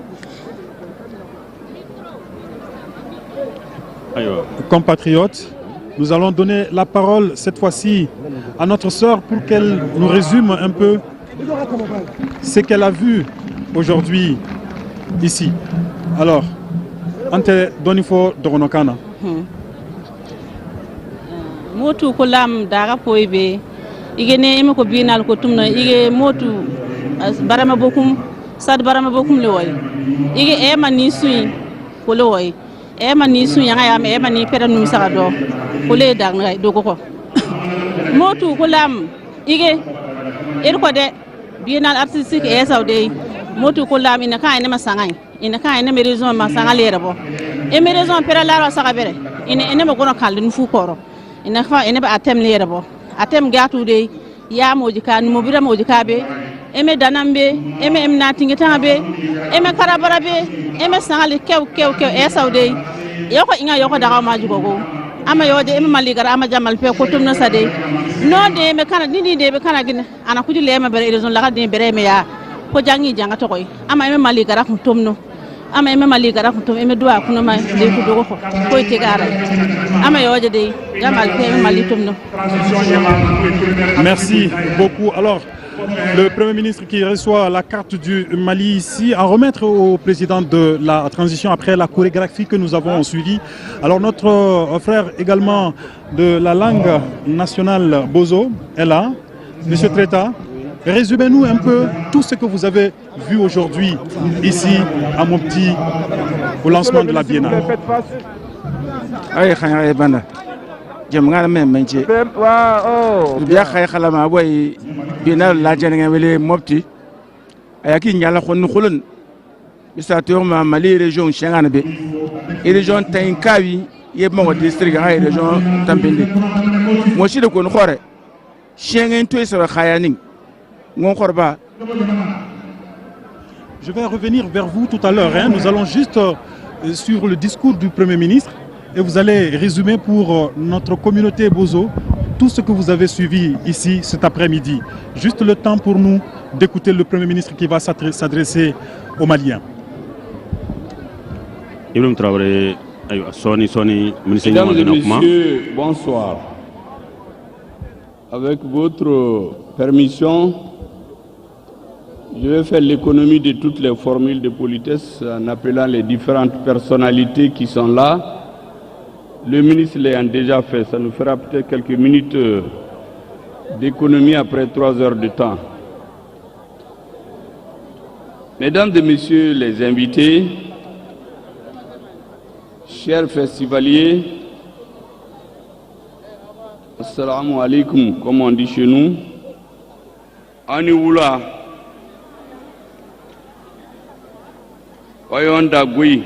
compatriotes. Nous allons donner la parole cette fois-ci à notre sœur pour qu'elle nous résume un peu ce qu'elle a vu aujourd'hui ici. Alors, Ante Donifo Doronokana. Motu kolam daga poibe igene ime ko binal ko tumna ige motu barama bokum sad barama bokum le way ige e mani suyi ko le way e mani suyi nga ya me mani pere num saka do ko le dag ngay do ko motu kolam ige ko de binal artistique e sawde motu kolam ina ka ina masangay ina ka ina maison masangale rebo e maison pere la saka bere ina mo gono kaldu fu koro ina fa ina ba atem le rebo atem gatu de ya moji kan mo bira moji kabe eme danambe eme emna tingeta be eme karabara be eme sangali kew e sawde yoko inga yoko daga maji gogo ama yode eme maligara ama jamal pe ko tumna sade no de me kana nini de be kana gine ana kuji le ma bere raison la de bere me ya ko jangi janga to koy ama eme maligara ko tumno ama eme maligara ko tum eme duwa kuno ma de ko dogo ko tegara ama yode de jamal pe eme malitumno. Merci beaucoup. Alors, le Premier ministre qui reçoit la carte du Mali ici, à remettre au président de la transition après la chorégraphie que nous avons suivie. Alors notre frère également de la langue nationale Bozo est là. Monsieur Treta, résumez-nous un peu tout ce que vous avez vu aujourd'hui ici à Mopti au lancement de la Biennale. Jamgana men menche biya khay khalama boy binal la janga wele mopti ayaki nyala khon khulun bisateur ma Mali région changana be région Tankawi yebma district hay région Tambende mo shi de kon khore chengen toy sa khayani ngon khorba. Je vais revenir vers vous tout à l'heure, hein. Nous allons juste sur le discours du Premier ministre. Et vous allez résumer pour notre communauté Bozo tout ce que vous avez suivi ici cet après-midi. Juste le temps pour nous d'écouter le Premier ministre qui va s'adresser aux Maliens. Mesdames et messieurs, bonsoir. Avec votre permission, je vais faire l'économie de toutes les formules de politesse en appelant les différentes personnalités qui sont là. Le ministre l'a déjà fait, ça nous fera peut-être quelques minutes d'économie après 3 heures de temps. Mesdames et messieurs les invités, chers festivaliers, assalamu alaikum, comme on dit chez nous, Aniwula, Oyonda Gui,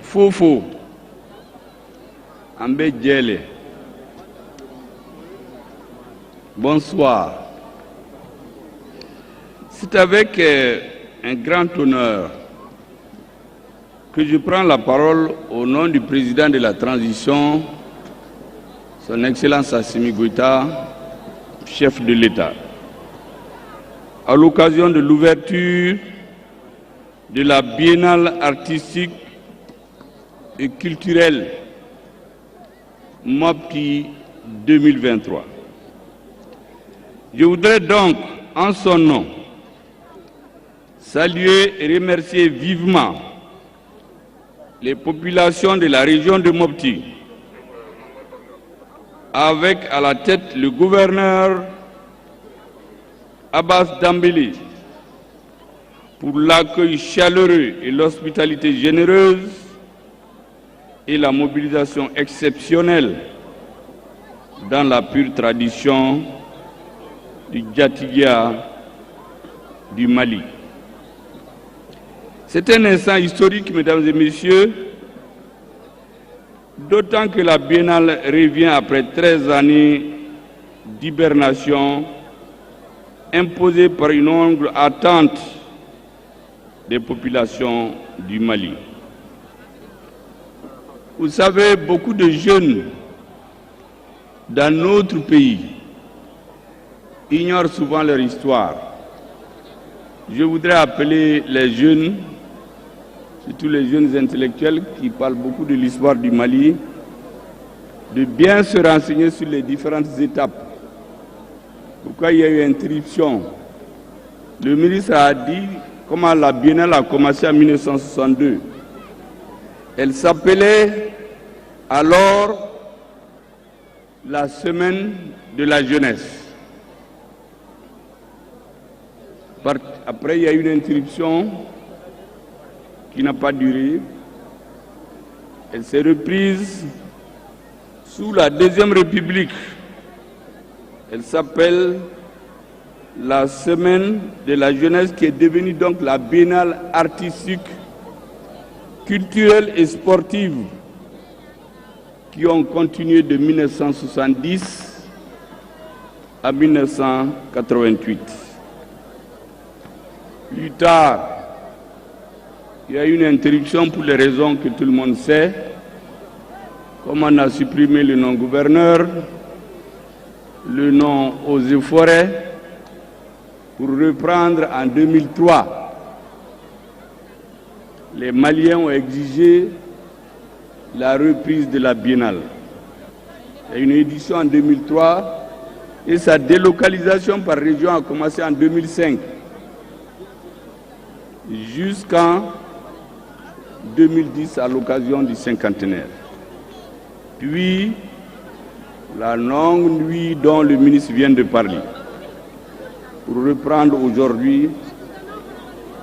Foufou, Ambé Djele. Bonsoir. C'est avec un grand honneur que je prends la parole au nom du président de la transition, Son Excellence Assimi Goïta, chef de l'État, à l'occasion de l'ouverture de la Biennale artistique et culturelle Mopti 2023. Je voudrais donc, en son nom, saluer et remercier vivement les populations de la région de Mopti, avec à la tête le gouverneur Abbas Dambélé, pour l'accueil chaleureux et l'hospitalité généreuse et la mobilisation exceptionnelle dans la pure tradition du Djatigia du Mali. C'est un instant historique, mesdames et messieurs, d'autant que la Biennale revient après 13 années d'hibernation imposée par une longue attente des populations du Mali. Vous savez, beaucoup de jeunes dans notre pays ignorent souvent leur histoire. Je voudrais appeler les jeunes, surtout les jeunes intellectuels qui parlent beaucoup de l'histoire du Mali, de bien se renseigner sur les différentes étapes. Pourquoi il y a eu interruption? Le ministre a dit comment la Biennale a commencé en 1962. Elle s'appelait alors la Semaine de la jeunesse. Après, il y a eu une interruption qui n'a pas duré. Elle s'est reprise sous la Deuxième République. Elle s'appelle la Semaine de la jeunesse, qui est devenue donc la Biennale artistique, culturelle et sportive, qui ont continué de 1970 à 1988. Plus tard, il y a eu une interruption pour les raisons que tout le monde sait, comme on a supprimé le nom gouverneur, le nom eaux et forêts, pour reprendre en 2003. Les Maliens ont exigé la reprise de la Biennale. Il y a une édition en 2003 et sa délocalisation par région a commencé en 2005 jusqu'en 2010 à l'occasion du cinquantenaire. Puis, la longue nuit dont le ministre vient de parler, pour reprendre aujourd'hui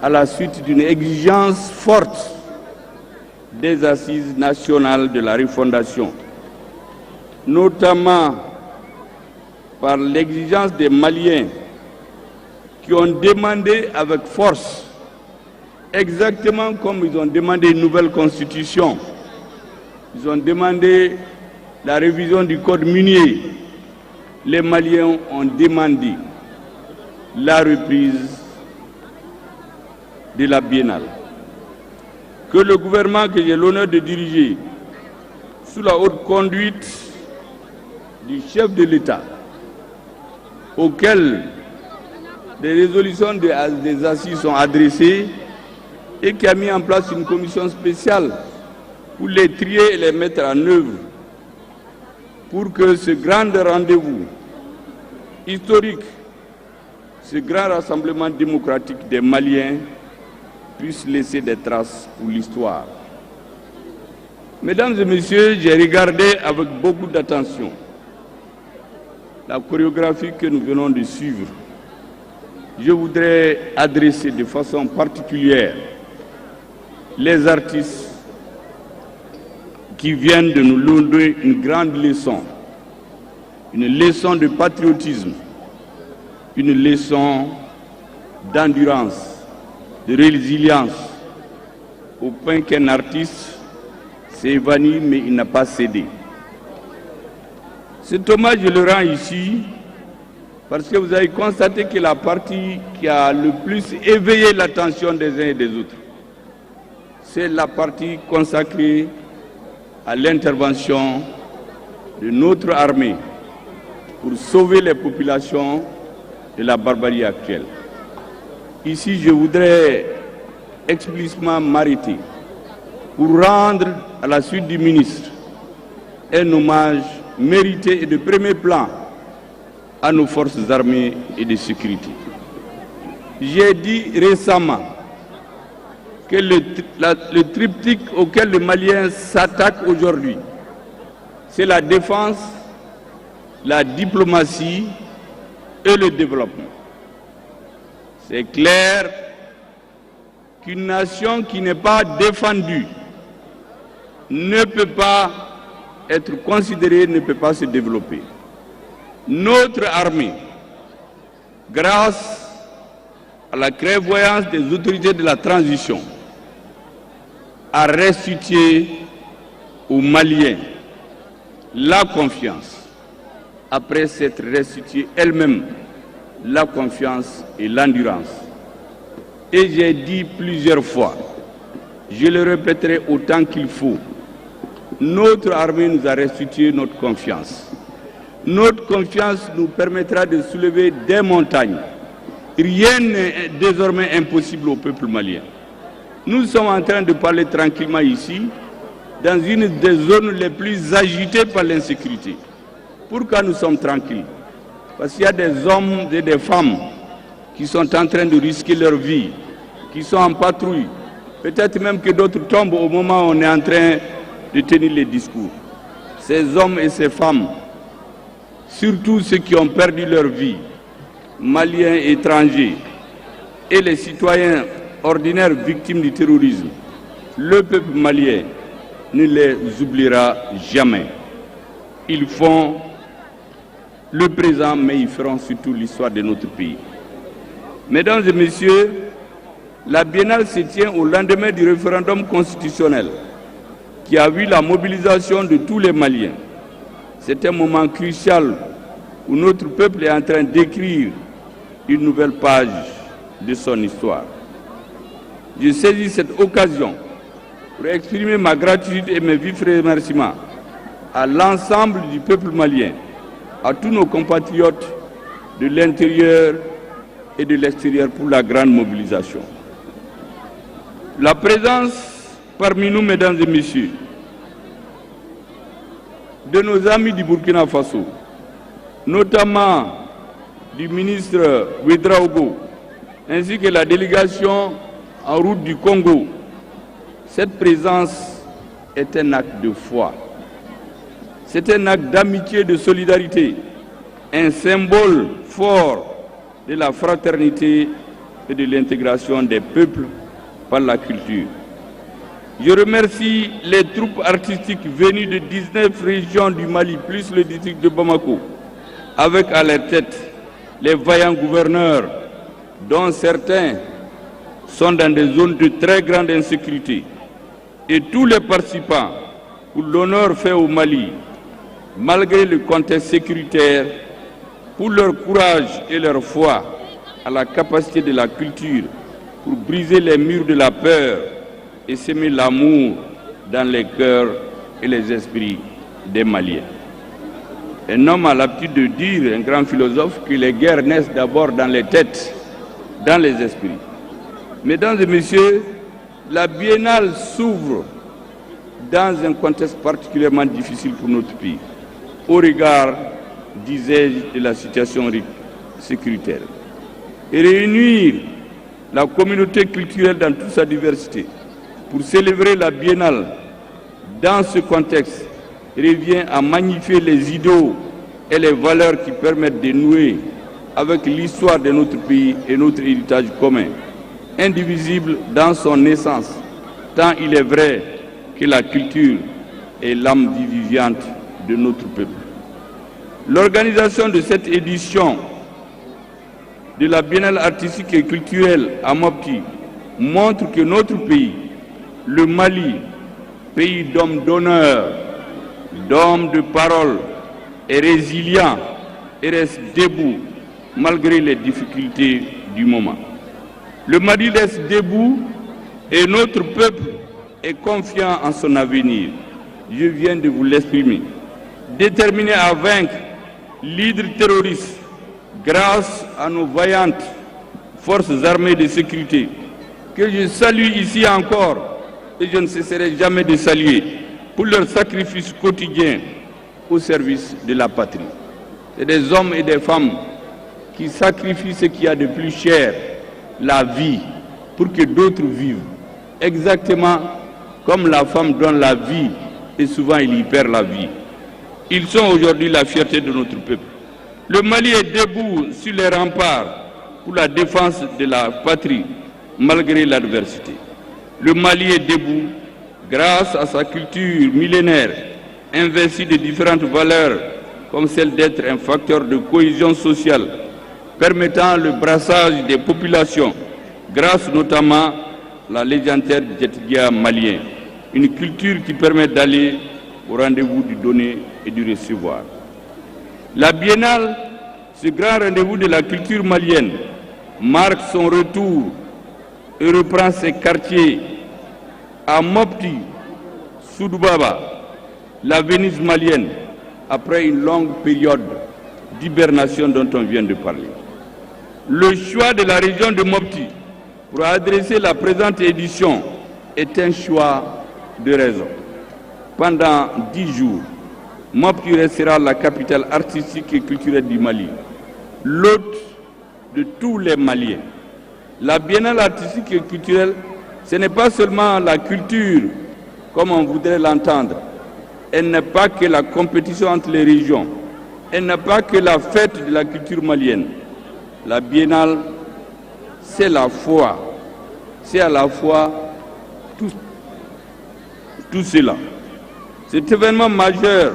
à la suite d'une exigence forte des assises nationales de la refondation, notamment par l'exigence des Maliens qui ont demandé avec force, exactement comme ils ont demandé une nouvelle constitution, ils ont demandé la révision du code minier, les Maliens ont demandé la reprise de la Biennale. Que le gouvernement que j'ai l'honneur de diriger, sous la haute conduite du chef de l'État, auquel des résolutions des assises sont adressées et qui a mis en place une commission spéciale pour les trier et les mettre en œuvre, pour que ce grand rendez-vous historique, ce grand rassemblement démocratique des Maliens puisse laisser des traces pour l'histoire. Mesdames et messieurs, j'ai regardé avec beaucoup d'attention la chorégraphie que nous venons de suivre. Je voudrais adresser de façon particulière les artistes qui viennent de nous donner une grande leçon, une leçon de patriotisme, une leçon d'endurance, de résilience, au point qu'un artiste s'est évanoui mais il n'a pas cédé. Cet hommage, je le rends ici parce que vous avez constaté que la partie qui a le plus éveillé l'attention des uns et des autres, c'est la partie consacrée à l'intervention de notre armée pour sauver les populations de la barbarie actuelle. Ici, je voudrais explicitement m'arrêter pour rendre, à la suite du ministre, un hommage mérité et de premier plan à nos forces armées et de sécurité. J'ai dit récemment que le triptyque auquel les Maliens s'attaquent aujourd'hui, c'est la défense, la diplomatie et le développement. C'est clair qu'une nation qui n'est pas défendue ne peut pas être considérée, ne peut pas se développer. Notre armée, grâce à la clairvoyance des autorités de la transition, a restitué aux Maliens la confiance, après s'être restituée elle-même la confiance et l'endurance. Et j'ai dit plusieurs fois, je le répéterai autant qu'il faut, notre armée nous a restitué notre confiance. Notre confiance nous permettra de soulever des montagnes. Rien n'est désormais impossible au peuple malien. Nous sommes en train de parler tranquillement ici, dans une des zones les plus agitées par l'insécurité. Pourquoi nous sommes tranquilles? Parce qu'il y a des hommes et des femmes qui sont en train de risquer leur vie, qui sont en patrouille. Peut-être même que d'autres tombent au moment où on est en train de tenir les discours. Ces hommes et ces femmes, surtout ceux qui ont perdu leur vie, Maliens étrangers et les citoyens ordinaires victimes du terrorisme, le peuple malien ne les oubliera jamais. Ils font le présent, mais ils feront surtout l'histoire de notre pays. Mesdames et messieurs, la biennale se tient au lendemain du référendum constitutionnel qui a vu la mobilisation de tous les Maliens. C'est un moment crucial où notre peuple est en train d'écrire une nouvelle page de son histoire. Je saisis cette occasion pour exprimer ma gratitude et mes vifs remerciements à l'ensemble du peuple malien, à tous nos compatriotes de l'intérieur et de l'extérieur pour la grande mobilisation. La présence parmi nous, mesdames et messieurs, de nos amis du Burkina Faso, notamment du ministre Ouédraogo, ainsi que la délégation en route du Congo, cette présence est un acte de foi. C'est un acte d'amitié et de solidarité, un symbole fort de la fraternité et de l'intégration des peuples par la culture. Je remercie les troupes artistiques venues de 19 régions du Mali, plus le district de Bamako, avec à leur tête les vaillants gouverneurs, dont certains sont dans des zones de très grande insécurité, et tous les participants pour l'honneur fait au Mali, malgré le contexte sécuritaire, pour leur courage et leur foi à la capacité de la culture pour briser les murs de la peur et semer l'amour dans les cœurs et les esprits des Maliens. Un homme a l'habitude de dire, un grand philosophe, que les guerres naissent d'abord dans les têtes, dans les esprits. Mesdames et messieurs, la biennale s'ouvre dans un contexte particulièrement difficile pour notre pays, au regard, disais-je, de la situation sécuritaire. Et réunir la communauté culturelle dans toute sa diversité pour célébrer la biennale dans ce contexte revient à magnifier les idéaux et les valeurs qui permettent de nouer avec l'histoire de notre pays et notre héritage commun, indivisible dans son essence, tant il est vrai que la culture est l'âme vivifiante de notre peuple. L'organisation de cette édition de la Biennale artistique et culturelle à Mopti montre que notre pays, le Mali, pays d'hommes d'honneur, d'hommes de parole, est résilient et reste debout malgré les difficultés du moment. Le Mali reste debout et notre peuple est confiant en son avenir. Je viens de vous l'exprimer. déterminés à vaincre l'hydre terroriste grâce à nos vaillantes forces armées de sécurité, que je salue ici encore et je ne cesserai jamais de saluer pour leur sacrifice quotidien au service de la patrie. C'est des hommes et des femmes qui sacrifient ce qu'il y a de plus cher, la vie, pour que d'autres vivent. Exactement comme la femme donne la vie et souvent il y perd la vie. Ils sont aujourd'hui la fierté de notre peuple. Le Mali est debout sur les remparts pour la défense de la patrie malgré l'adversité. Le Mali est debout grâce à sa culture millénaire, investie de différentes valeurs comme celle d'être un facteur de cohésion sociale, permettant le brassage des populations, grâce notamment à la légendaire Djetgia malien, une culture qui permet d'aller au rendez-vous du donner et du recevoir. La biennale, ce grand rendez-vous de la culture malienne, marque son retour et reprend ses quartiers à Mopti, Soudoubaba, la Venise malienne, après une longue période d'hibernation dont on vient de parler. Le choix de la région de Mopti pour adresser la présente édition est un choix de raison. Pendant 10 jours, Mopti restera la capitale artistique et culturelle du Mali, l'hôte de tous les Maliens. La biennale artistique et culturelle, ce n'est pas seulement la culture, comme on voudrait l'entendre. Elle n'est pas que la compétition entre les régions. Elle n'est pas que la fête de la culture malienne. La biennale, c'est la foi. C'est à la fois tout cela. Cet événement majeur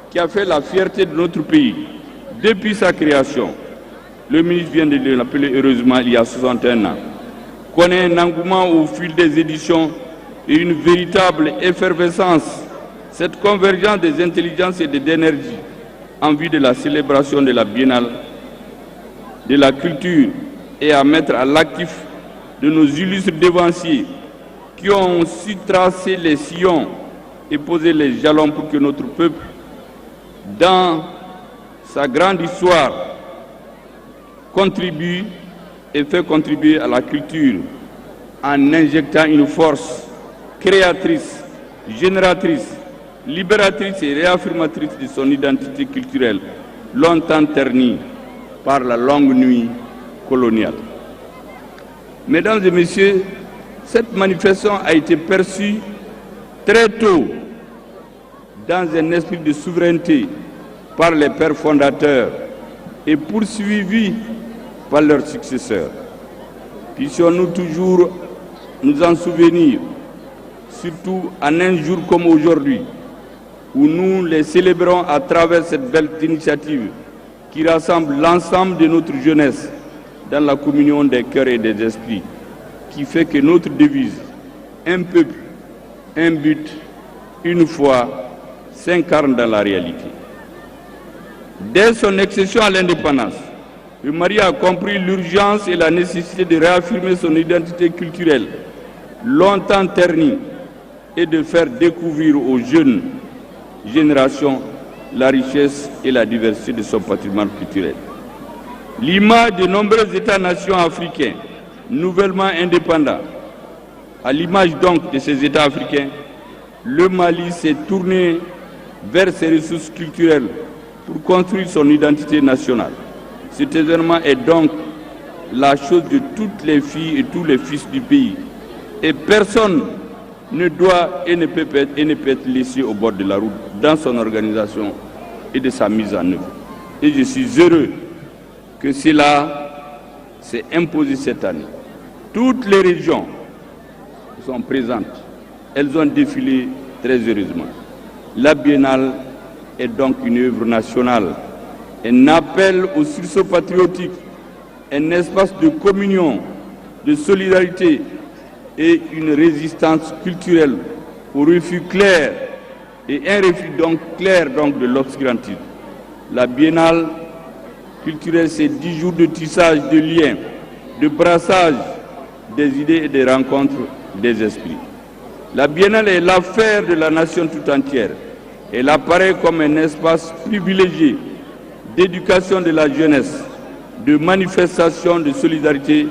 qui a fait la fierté de notre pays depuis sa création, le ministre vient de l'appeler heureusement il y a 61 ans, connaît un engouement au fil des éditions et une véritable effervescence, cette convergence des intelligences et des énergies en vue de la célébration de la biennale, de la culture et à mettre à l'actif de nos illustres devanciers qui ont su tracer les sillons et poser les jalons pour que notre peuple, dans sa grande histoire, contribue et fait contribuer à la culture en injectant une force créatrice, génératrice, libératrice et réaffirmatrice de son identité culturelle, longtemps ternie par la longue nuit coloniale. Mesdames et messieurs, cette manifestation a été perçue très tôt dans un esprit de souveraineté par les pères fondateurs et poursuivie par leurs successeurs. Puissions-nous toujours nous en souvenir, surtout en un jour comme aujourd'hui, où nous les célébrons à travers cette belle initiative qui rassemble l'ensemble de notre jeunesse dans la communion des cœurs et des esprits, qui fait que notre devise, un peuple, un but, une foi, s'incarne dans la réalité. Dès son accession à l'indépendance, le Mali a compris l'urgence et la nécessité de réaffirmer son identité culturelle, longtemps ternie, et de faire découvrir aux jeunes générations la richesse et la diversité de son patrimoine culturel. L'image de nombreux États-nations africains, nouvellement indépendants, à l'image donc de ces États africains, le Mali s'est tourné vers ses ressources culturelles pour construire son identité nationale. Cet événement est donc la chose de toutes les filles et tous les fils du pays. Et personne ne doit et ne peut être laissé au bord de la route dans son organisation et de sa mise en œuvre. Et je suis heureux que cela s'est imposé cette année. Toutes les régions sont présentes. Elles ont défilé très heureusement. La biennale est donc une œuvre nationale, un appel au sursaut patriotique, un espace de communion, de solidarité et une résistance culturelle au refus clair et un refus donc clair de l'obscurantisme. La biennale culturelle, c'est 10 jours de tissage de liens, de brassage des idées et des rencontres des esprits. La biennale est l'affaire de la nation tout entière. Elle apparaît comme un espace privilégié d'éducation de la jeunesse, de manifestation de solidarité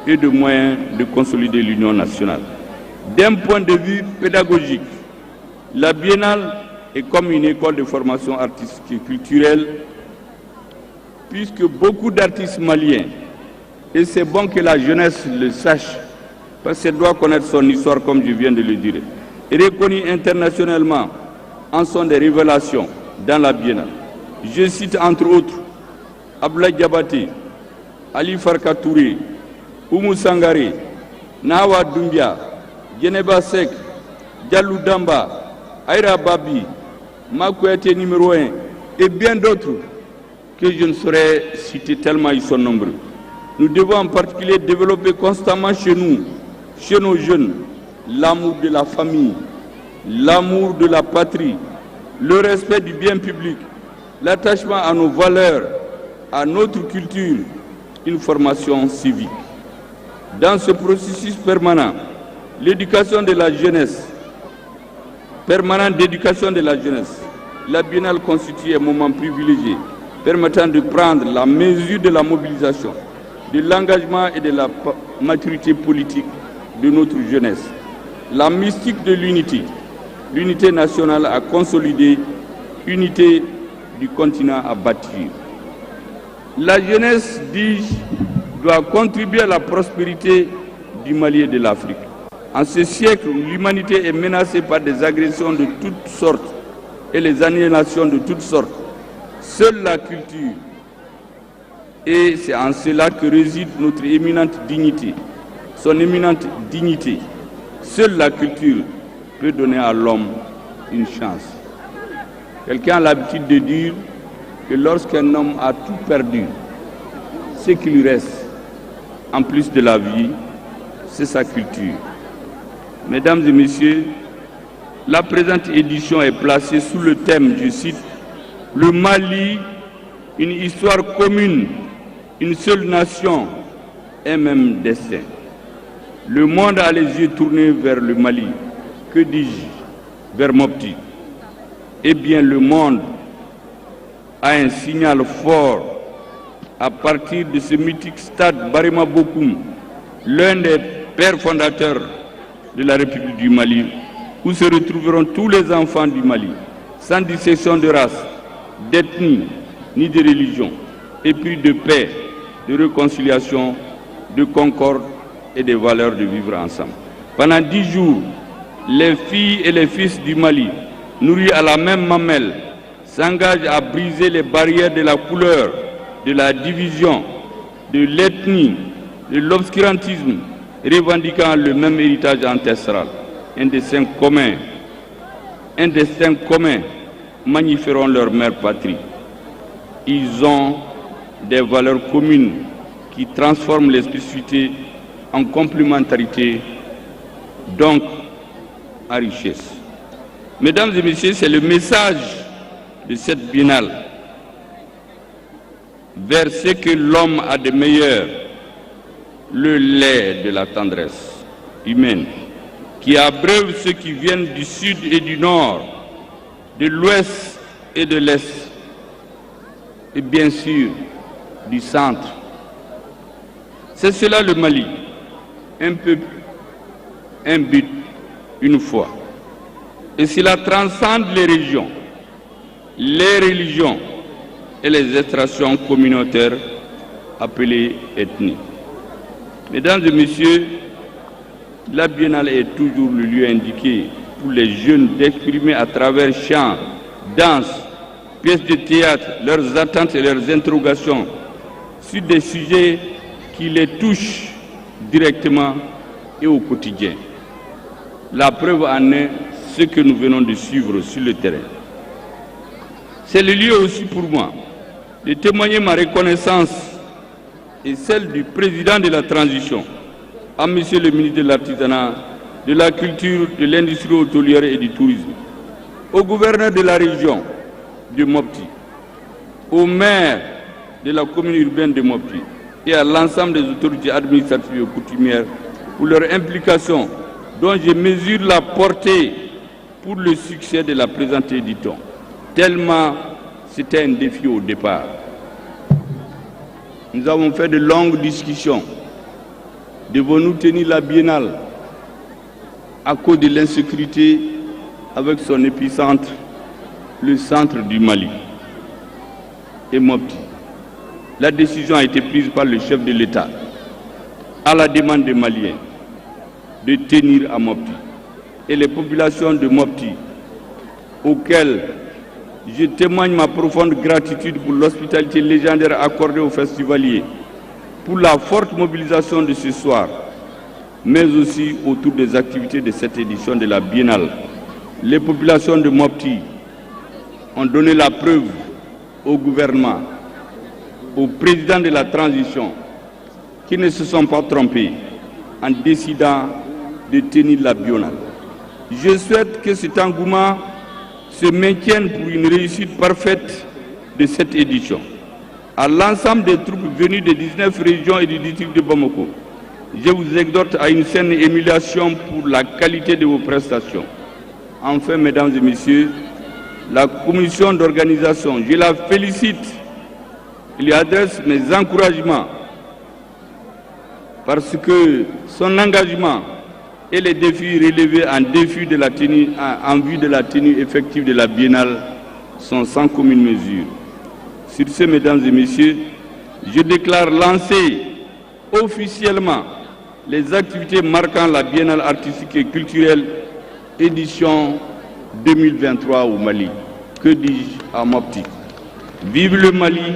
et de moyens de consolider l'union nationale. D'un point de vue pédagogique, la Biennale est comme une école de formation artistique et culturelle, puisque beaucoup d'artistes maliens, et c'est bon que la jeunesse le sache, parce qu'elle doit connaître son histoire comme je viens de le dire, et reconnue internationalement en sont des révélations dans la Biennale. Je cite entre autres Abdoulaye Diabaté, Ali Farka Touré, Oumou Sangaré, Nawa Doumbia, Djeneba Sek, Diallo Damba, Aïra Babi, Makouete numéro 1 et bien d'autres que je ne saurais citer tellement ils sont nombreux. Nous devons en particulier développer constamment chez nous, chez nos jeunes, l'amour de la famille, l'amour de la patrie, le respect du bien public, l'attachement à nos valeurs, à notre culture, une formation civique. Dans ce processus permanent, l'éducation de la jeunesse, permanent d'éducation de la jeunesse, la Biennale constitue un moment privilégié permettant de prendre la mesure de la mobilisation, de l'engagement et de la maturité politique de notre jeunesse. La mystique de l'unité, l'unité nationale à consolider, unité du continent à bâtir. La jeunesse, dis-je, doit contribuer à la prospérité du Mali et de l'Afrique. En ce siècle où l'humanité est menacée par des agressions de toutes sortes et les annihilations de toutes sortes, seule la culture, et c'est en cela que réside notre éminente dignité, son éminente dignité, seule la culture peut donner à l'homme une chance. Quelqu'un a l'habitude de dire que lorsqu'un homme a tout perdu, ce qui lui reste, en plus de la vie, c'est sa culture. Mesdames et messieurs, la présente édition est placée sous le thème, je cite, « Le Mali, une histoire commune, une seule nation, un même destin ». Le monde a les yeux tournés vers le Mali, que dis-je, vers Mopti. Eh bien, le monde a un signal fort à partir de ce mythique stade Barima Bokoum, l'un des pères fondateurs de la République du Mali, où se retrouveront tous les enfants du Mali, sans distinction de race, d'ethnie, ni de religion, épris de paix, de réconciliation, de concorde et des valeurs de vivre ensemble. Pendant 10 jours, les filles et les fils du Mali, nourris à la même mamelle, s'engagent à briser les barrières de la couleur, de la division, de l'ethnie, de l'obscurantisme, revendiquant le même héritage ancestral, un destin commun, magnifieront leur mère patrie. Ils ont des valeurs communes qui transforment les spécificités en complémentarité, donc en richesse. Mesdames et messieurs, c'est le message de cette biennale vers ce que l'homme a de meilleur, le lait de la tendresse humaine, qui abreuve ceux qui viennent du sud et du nord, de l'ouest et de l'est, et bien sûr du centre. C'est cela le Mali, un peuple, un but, une foi. Et cela transcende les régions, les religions et les extractions communautaires appelées ethnies. Mesdames et messieurs, la Biennale est toujours le lieu indiqué pour les jeunes d'exprimer à travers chants, danses, pièces de théâtre, leurs attentes et leurs interrogations sur des sujets qui les touchent directement et au quotidien. La preuve en est ce que nous venons de suivre sur le terrain. C'est le lieu aussi pour moi de témoigner ma reconnaissance et celle du président de la transition, à monsieur le ministre de l'Artisanat, de la Culture, de l'Industrie hôtelière et du Tourisme, au gouverneur de la région de Mopti, au maire de la commune urbaine de Mopti et à l'ensemble des autorités administratives et coutumières pour leur implication dont je mesure la portée pour le succès de la présente édition, tellement c'était un défi au départ. Nous avons fait de longues discussions. Devons-nous tenir la biennale à cause de l'insécurité avec son épicentre, le centre du Mali et Mopti? La décision a été prise par le chef de l'État, à la demande des Maliens, de tenir à Mopti. Et les populations de Mopti, auxquelles je témoigne ma profonde gratitude pour l'hospitalité légendaire accordée aux festivaliers, pour la forte mobilisation de ce soir, mais aussi autour des activités de cette édition de la Biennale. Les populations de Mopti ont donné la preuve au gouvernement, au président de la transition, qui ne se sont pas trompés en décidant de tenir la Biennale. Je souhaite que cet engouement se maintienne pour une réussite parfaite de cette édition. À l'ensemble des troupes venues des 19 régions et du district de Bamako, je vous exhorte à une saine émulation pour la qualité de vos prestations. Enfin, mesdames et messieurs, la commission d'organisation, je la félicite, je lui adresse mes encouragements parce que son engagement et les défis relevés en vue de la tenue effective de la Biennale sont sans commune mesure. Sur ce, mesdames et messieurs, je déclare lancer officiellement les activités marquant la Biennale artistique et culturelle édition 2023 au Mali. Que dis-je à Mopti? Vive le Mali,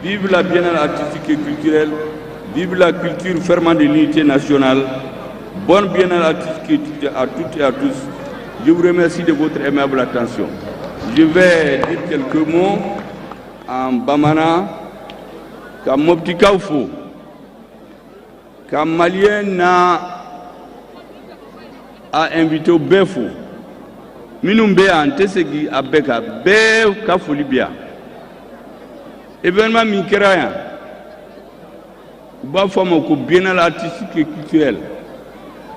vive la Biennale artistique et culturelle, vive la culture fermant de l'unité nationale. Bonne Biennale artistique à toutes et à tous. Je vous remercie de votre aimable attention. Je vais dire quelques mots en Bamana, ka Mopti Kaufo, ka Malien a invité au Befo. Minumbe a antesegi a Beka, Be Kafolibia. Événement Minkerayan, Uba Fama ko Biennale artistique et culturelle.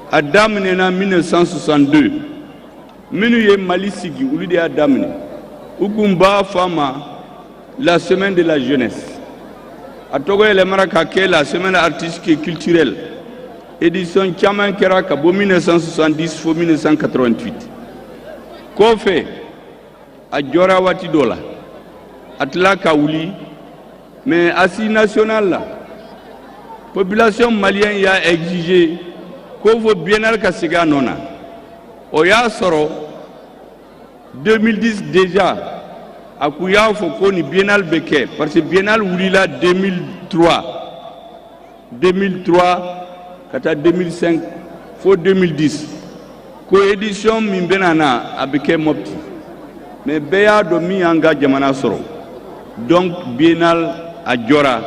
Adam en 1962, Minu ye Mali Sigi, ou lui de Adam, Ukumba Fama, la semaine de la jeunesse. A Togo et le Marakake, la semaine artistique et culturelle. Édition Tchaman Keraka, 1970 pour 1988. Kofe, a Djora Watidola, Atla Kaouli, mais assis national là. Population malienne y a exigé qu'on veut biennale Kasiga Nona. Oya Soro, 2010 déjà, à Kouya Fokoni biennale Beke, parce que biennale Oulila 2003, kata 2005, faut 2010. Coédition Mimbenana à Beke Mopti. Mais Béa Domi Anga Djamana Soro. Donc biennale à Djora,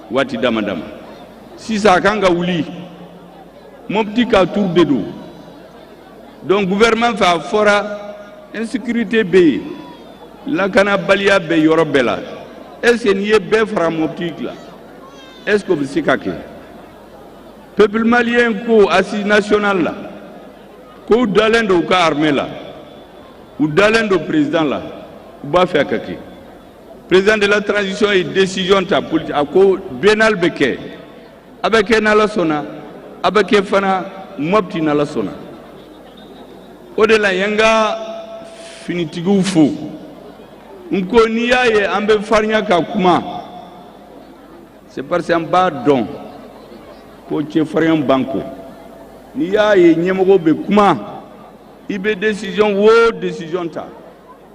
Wati Damadama. Si ça Kanga Ouli, Mopti ka tour de dos. Donc gouvernement fa fora insécurité B. La kana balia be yorobela. Est-ce que n'y est be fra Mopti là? Est-ce que vous savez? Peuple malien ko assis national là. Ko dalendo ka armée là. Ou dalendo président là. Ou ba fait kake. Président de la transition et décision ta politique à ko Biennale Beke. Avec nala sona. Avec fana Mopti nala sona. Au-delà yanga finitigu fou. Nko niya ye ambe farnya ka kuma. C'est parce qu'en bas don. Ko che farnya banko. Niya ye nyemogo be kuma. Ibe décision wo décision ta.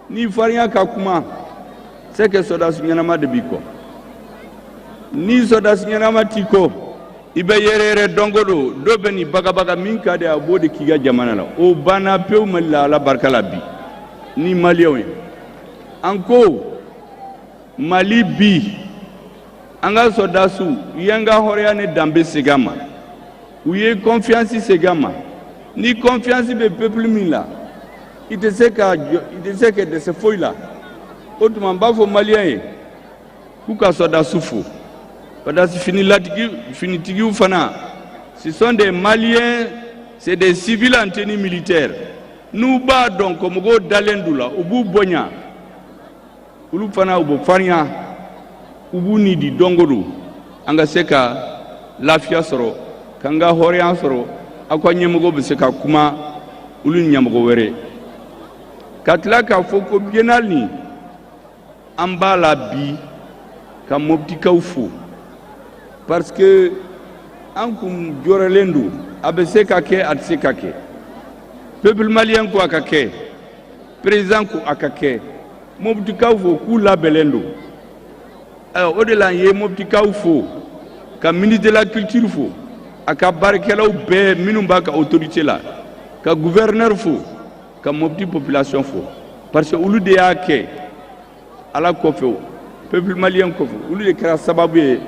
Ni farnya ka kuma. C'est que soda sunyanama de biko. Ni soda sunyanama tiko. Ibe yerere dongodo do beni bagabaga minka de abode kiga jamana la o bana peu mala la barkala bi ni malien anko Mali bi anga sodasu yanga horiane dambe segama uye confiance segama ni confiance be peuple mila ite seka de se foila autrement bafo malien kuka sodasu fou. Parce que ce sont des Maliens, c'est des civils en tenue militaire. n'u b'a dɔn ko mɔgɔw dalen d'u la u b'u bonya olu fana u bɛ farinya u b'u ni di dɔnko don an ka se ka lafiya sɔrɔ k'an ka hɔrɔnya sɔrɔ aw ka ɲɛmɔgɔ bɛ se ka kuma olu ɲɛmɔgɔ wɛrɛ ka tila k'a fɔ ko biennale nin an b'a la bi ka mɔbitikaw fo parce que an kun jɔrɔlen don a bɛ se ka kɛ a tɛ se ka kɛ peuple malien ko a ka kɛ président ko a ka kɛ mɔbitikaw fo k'u labɛnnen don o de la n ye mɔbitikaw fo ka ministre de la culture fo a ka baarakɛlaw bɛɛ minnu b'a ka autorité la ka gouverneur fo ka mɔbiti population fo parce que olu de y'a kɛ ala kɔfɛ peuple malien kɔfɛ olu de kɛra sababu ye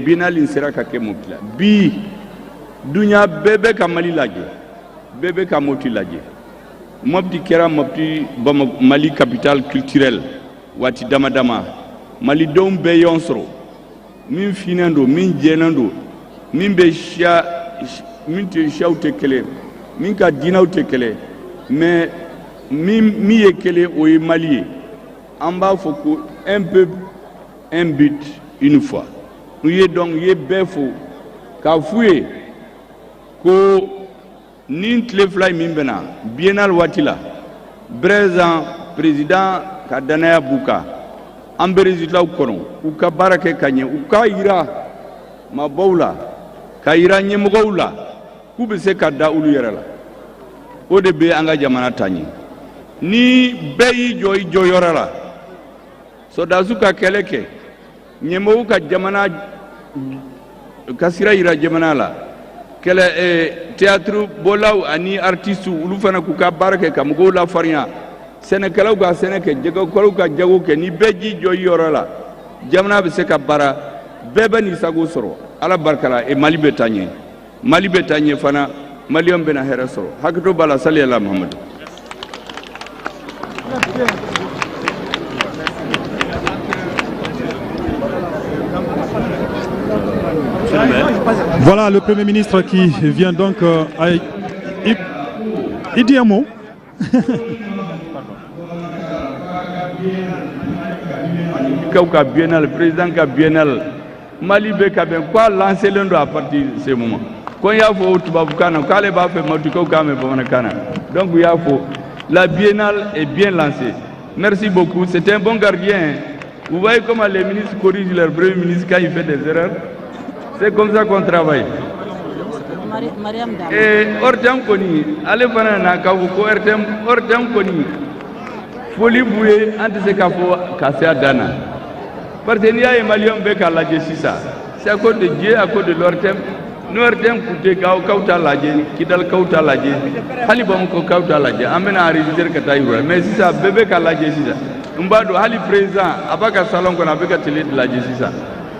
biennale sera ka kɛ Mopti la bi dunya bɛɛ bɛ ka Mali lajɛ bɛɛ bɛ ka Mopti lajɛ Mopti kɛra Mali capitale culturelle waati dama dama malidenw bɛɛ ɲɔgɔn sɔrɔ min finnen don min jɛlen don min bɛ siya min tɛ siyaw tɛ kelen min ka diinaw tɛ kelen mais min ye kelen o ye Mali ye an b'a fɔ ko un peuple un but une fois n'u ye donc ye bɛɛ fo k'a f'u ye ko ni tile fila in min bɛna biennale waati la président ka danaya b'u kan an bɛ résultats kɔnɔ u ka baara kɛ ka ɲɛ u k'a yira mabɔw la ka yira ɲɛmɔgɔw la k'u bɛ se ka da olu yɛrɛ la o de bɛ an ka jamana taa ɲɛ ni bɛɛ y'i jɔ i jɔyɔrɔ la sɔrɔdasiw ka kɛlɛ kɛ ɲɛmɔgɔw ka jamana ka sira yira jamana la kɛlɛ théâtre bɔlaw ani artistes olu fana k'u ka baara kɛ ka mɔgɔw lafarinya sɛnɛkɛlaw ka sɛnɛ kɛ jagokɛlaw ka jago kɛ ni bɛɛ j'i jɔ i yɔrɔ la jamana bɛ se ka baara bɛɛ bɛ n'i sago sɔrɔ ala barika la Mali bɛ taa ɲɛ Mali bɛ taa ɲɛ fana maliyɛnw bɛna hɛrɛ sɔrɔ hakɛto b'a la sali ala Muhamadu. Voilà le Premier ministre qui vient donc. Il dit un mot. Ka biennale président ka biennale Mali be ka ben quoi lancer l'un à partir de ce moment quand y'a fo tubabukana k'ale b'a fait matikaw k'a mɛn bamanankan na donc y'a fo la biennale est bien lancée merci beaucoup c'est un bon gardien vous voyez comment les ministres corrigent leur premier ministre quand il fait des erreurs c'est comme ça qu'on travaille et Ortem koni ale fana na ka ko Ortem koni foli bouye an tɛ se k'a fɔ ka se a dan na parce que n'i y'a ye maliyɛnw bɛ k'a lajɛ sisan c'est à cause de Dieu à cause de l'Ortem ni Ortem tun tɛ kaw t'a lajɛ Kidalikaw t'a lajɛ hali Bamakɔkaw t'a lajɛ an bɛna enregistrer ka taa yir'u la mais sisan bɛɛ bɛ k'a lajɛ sisan n b'a dɔn hali président a b'a ka salon kɔnɔ a bɛ ka télé lajɛ sisan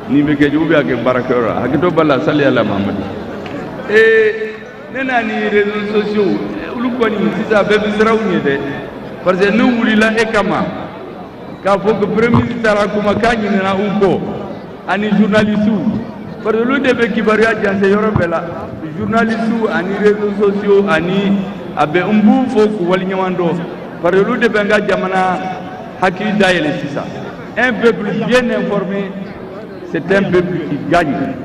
nin bɛ kɛ jugu bɛ kɛ baarakɛyɔrɔ la hakɛto b'a la sali ala Mahamadu ne n'a ni réseaux sociaux olu kɔni sisan bɛɛ bɛ siran u ɲɛ dɛ. Parce que nous voulons ekama k'a fɔ que premier ministre taara kuma k'a ɲinɛna u kɔ ani journalistes parce que olu de bɛ kibaruya janse yɔrɔ bɛɛ la journalistes ani réseaux sociaux ani a bɛ n b'u fo k'u waleɲuman dɔn parce que olu de bɛ n ka jamana hakili dayɛlɛ sisan un peuple bien informé c'est un peuple qui gagne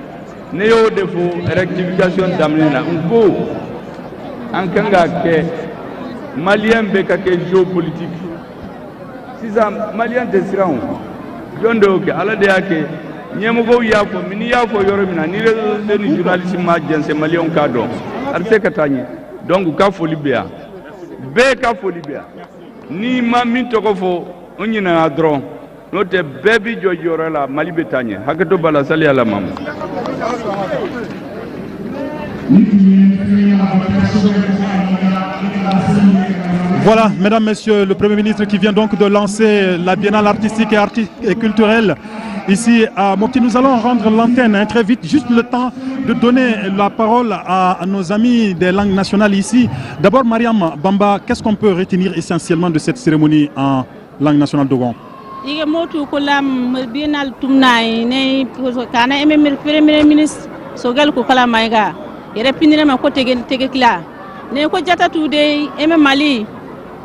ne y'o de fɔ rectification daminɛ na n ko an kan ka kɛ Malien bɛ ka kɛ géopolitique sisan malien tɛ siran o jɔn de y'o kɛ ala de y'a kɛ ɲɛmɔgɔw y'a fɔ n'i y'a fɔ yɔrɔ min na ni réseaux sociaux ni journalistes ma jɛnsɛn maliyɛnw k'a dɔn a bɛ se ka taa ɲɛ donc u ka foli bɛ yan bɛɛ ka foli bɛ yan n'i ma min tɔgɔ fɔ o ɲinɛna dɔrɔn n'o tɛ bɛɛ b'i jɔ jɔyɔrɔ la Mali bɛ taa ɲɛ hakɛto b'a la sali ala Mahamadu. Voilà, mesdames, messieurs, le Premier ministre qui vient donc de lancer la biennale artistique et culturelle ici à Mopti. Nous allons rendre l'antenne très vite, juste le temps de donner la parole à nos amis des langues nationales ici. D'abord, Mariam Bamba, qu'est-ce qu'on peut retenir essentiellement de cette cérémonie en langue nationale dogon? Premier ministre Sogal ko kala maiga yere pinire ma ko tege kila ne ko jata tude eme mali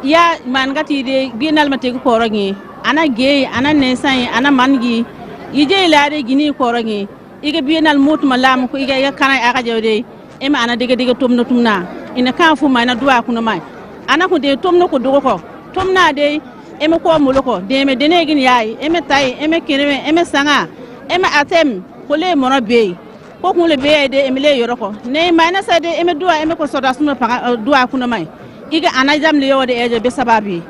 ya man gati de binal mate ko korogi ana ge ana nesai ana mangi ije laade gini korogi ige binal mut malam ko ige ya kana aka jawde eme ana dege tumna ina kan fu mai na duwa kuno mai ana ko de tumno ko dugo ko tumna de eme ko muloko de me dene gin yayi eme tay eme kireme eme sanga eme atem ko le mona be ko kun le be de eme le yoroko ne mai na sa de eme duwa eme ko soda suma pa duwa kuno mai iga ana jam le yode eje be sababi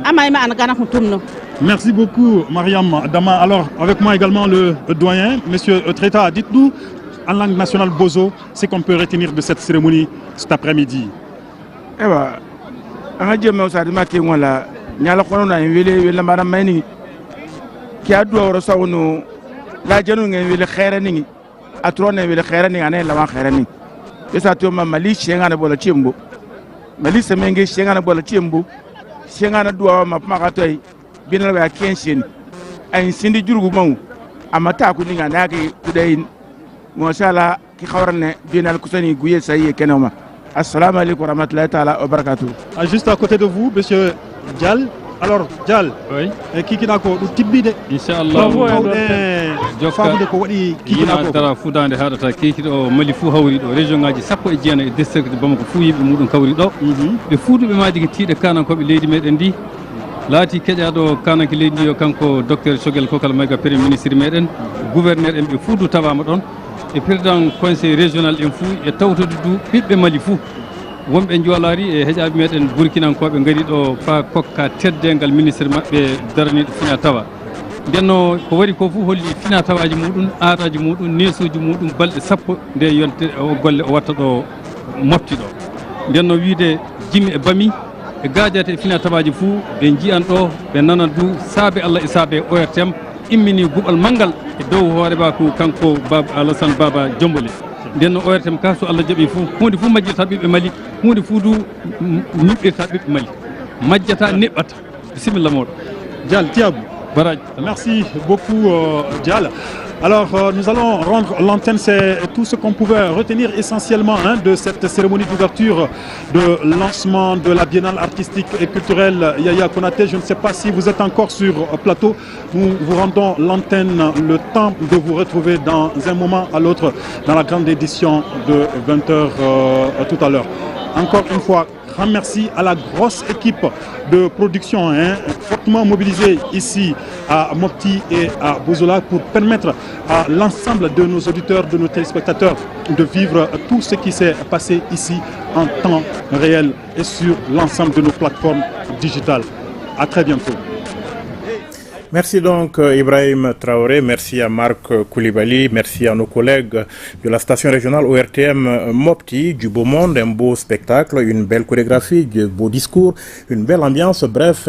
ama eme ana gana ko tumno. Merci beaucoup Mariam Dama. Alors avec moi également le doyen monsieur Treta, dites-nous en langue nationale bozo ce qu'on peut retenir de cette cérémonie cet après-midi. Eh ben anga jema usadi make wala nyala kono na wele mara mani ki adu woro sawno la janu ngen wele khaira ningi atrone wele khaira ningi ane la khaira ningi esa to ma mali shenga na bola chimbo mali semenge shenga na bola chimbo shenga na duwa ma paka toy binal ba kenshin ay sindi jurgu maw amata ku ninga na ki kudai mo shala ki khawrane binal kusani guye sayi kenoma. Assalamu alaikum warahmatullahi ta'ala wabarakatuh. Juste à côté de vous, monsieur Dial. Alors, Dial, oui. Qui n'a pas de tibide? Inch'Allah. Ina tara fudande haɗata keki ɗo mali fuu hawri ɗo région ngaji sappo e jeena e district Bamako fuu yimɓe muɗum kawri ɗo ɓe fuuduɓe maji ko tiiɗe kanankoɓe leydi meɗen ndi laati keƴaɗo kananke leydi ndi yo kanko docteur Choguel Kokal Mayga premier ministre meɗen gouverneur en ɓe fuudu tawama ɗon e président conseil régional en fuu e tawtude du ɓiɓɓe Mali fuu wonɓe joolari e heƴaɓe meɗen burkinankoɓe gari ɗo fa kokka teddengal ministre maɓɓe daraniɗo fina tawa ndenno ko wari ko fuu holli fina tawaji muɗum aadaji muɗum nesuji muɗum balɗe sappo nde yonte o golle o watta ɗo mofti ɗo ndenno wiide jimmi e bami e gaadiate e fina tawaji fuu ɓe jiyan ɗo ɓe nanan du saabe Allah e saabe ORTM immini guɓal manggal e dow hoore ba ko kanko baba Alassane Baba Jomboli ndenno ORTM ka so Allah jaɓi fuu hunde fuu majjata ɓiɓɓe Mali hunde fuu du niɓɓirta ɓiɓɓe Mali majjata neɓɓata bisimilla moɗo Dial Tiabou. Merci beaucoup Dial. Alors nous allons rendre l'antenne, c'est tout ce qu'on pouvait retenir essentiellement de cette cérémonie d'ouverture de lancement de la biennale artistique et culturelle Yaya Konaté. Je ne sais pas si vous êtes encore sur plateau, nous vous rendons l'antenne, le temps de vous retrouver dans un moment à l'autre dans la grande édition de 20h tout à l'heure. Encore une fois, grand merci à la grosse équipe de production fortement mobilisée ici à Mopti et à Bozola pour permettre à l'ensemble de nos auditeurs, de nos téléspectateurs de vivre tout ce qui s'est passé ici en temps réel et sur l'ensemble de nos plateformes digitales. À très bientôt. Merci donc Ibrahim Traoré, merci à Marc Koulibaly, merci à nos collègues de la station régionale ORTM Mopti, du beau monde, un beau spectacle, une belle chorégraphie, de beaux discours, une belle ambiance, bref.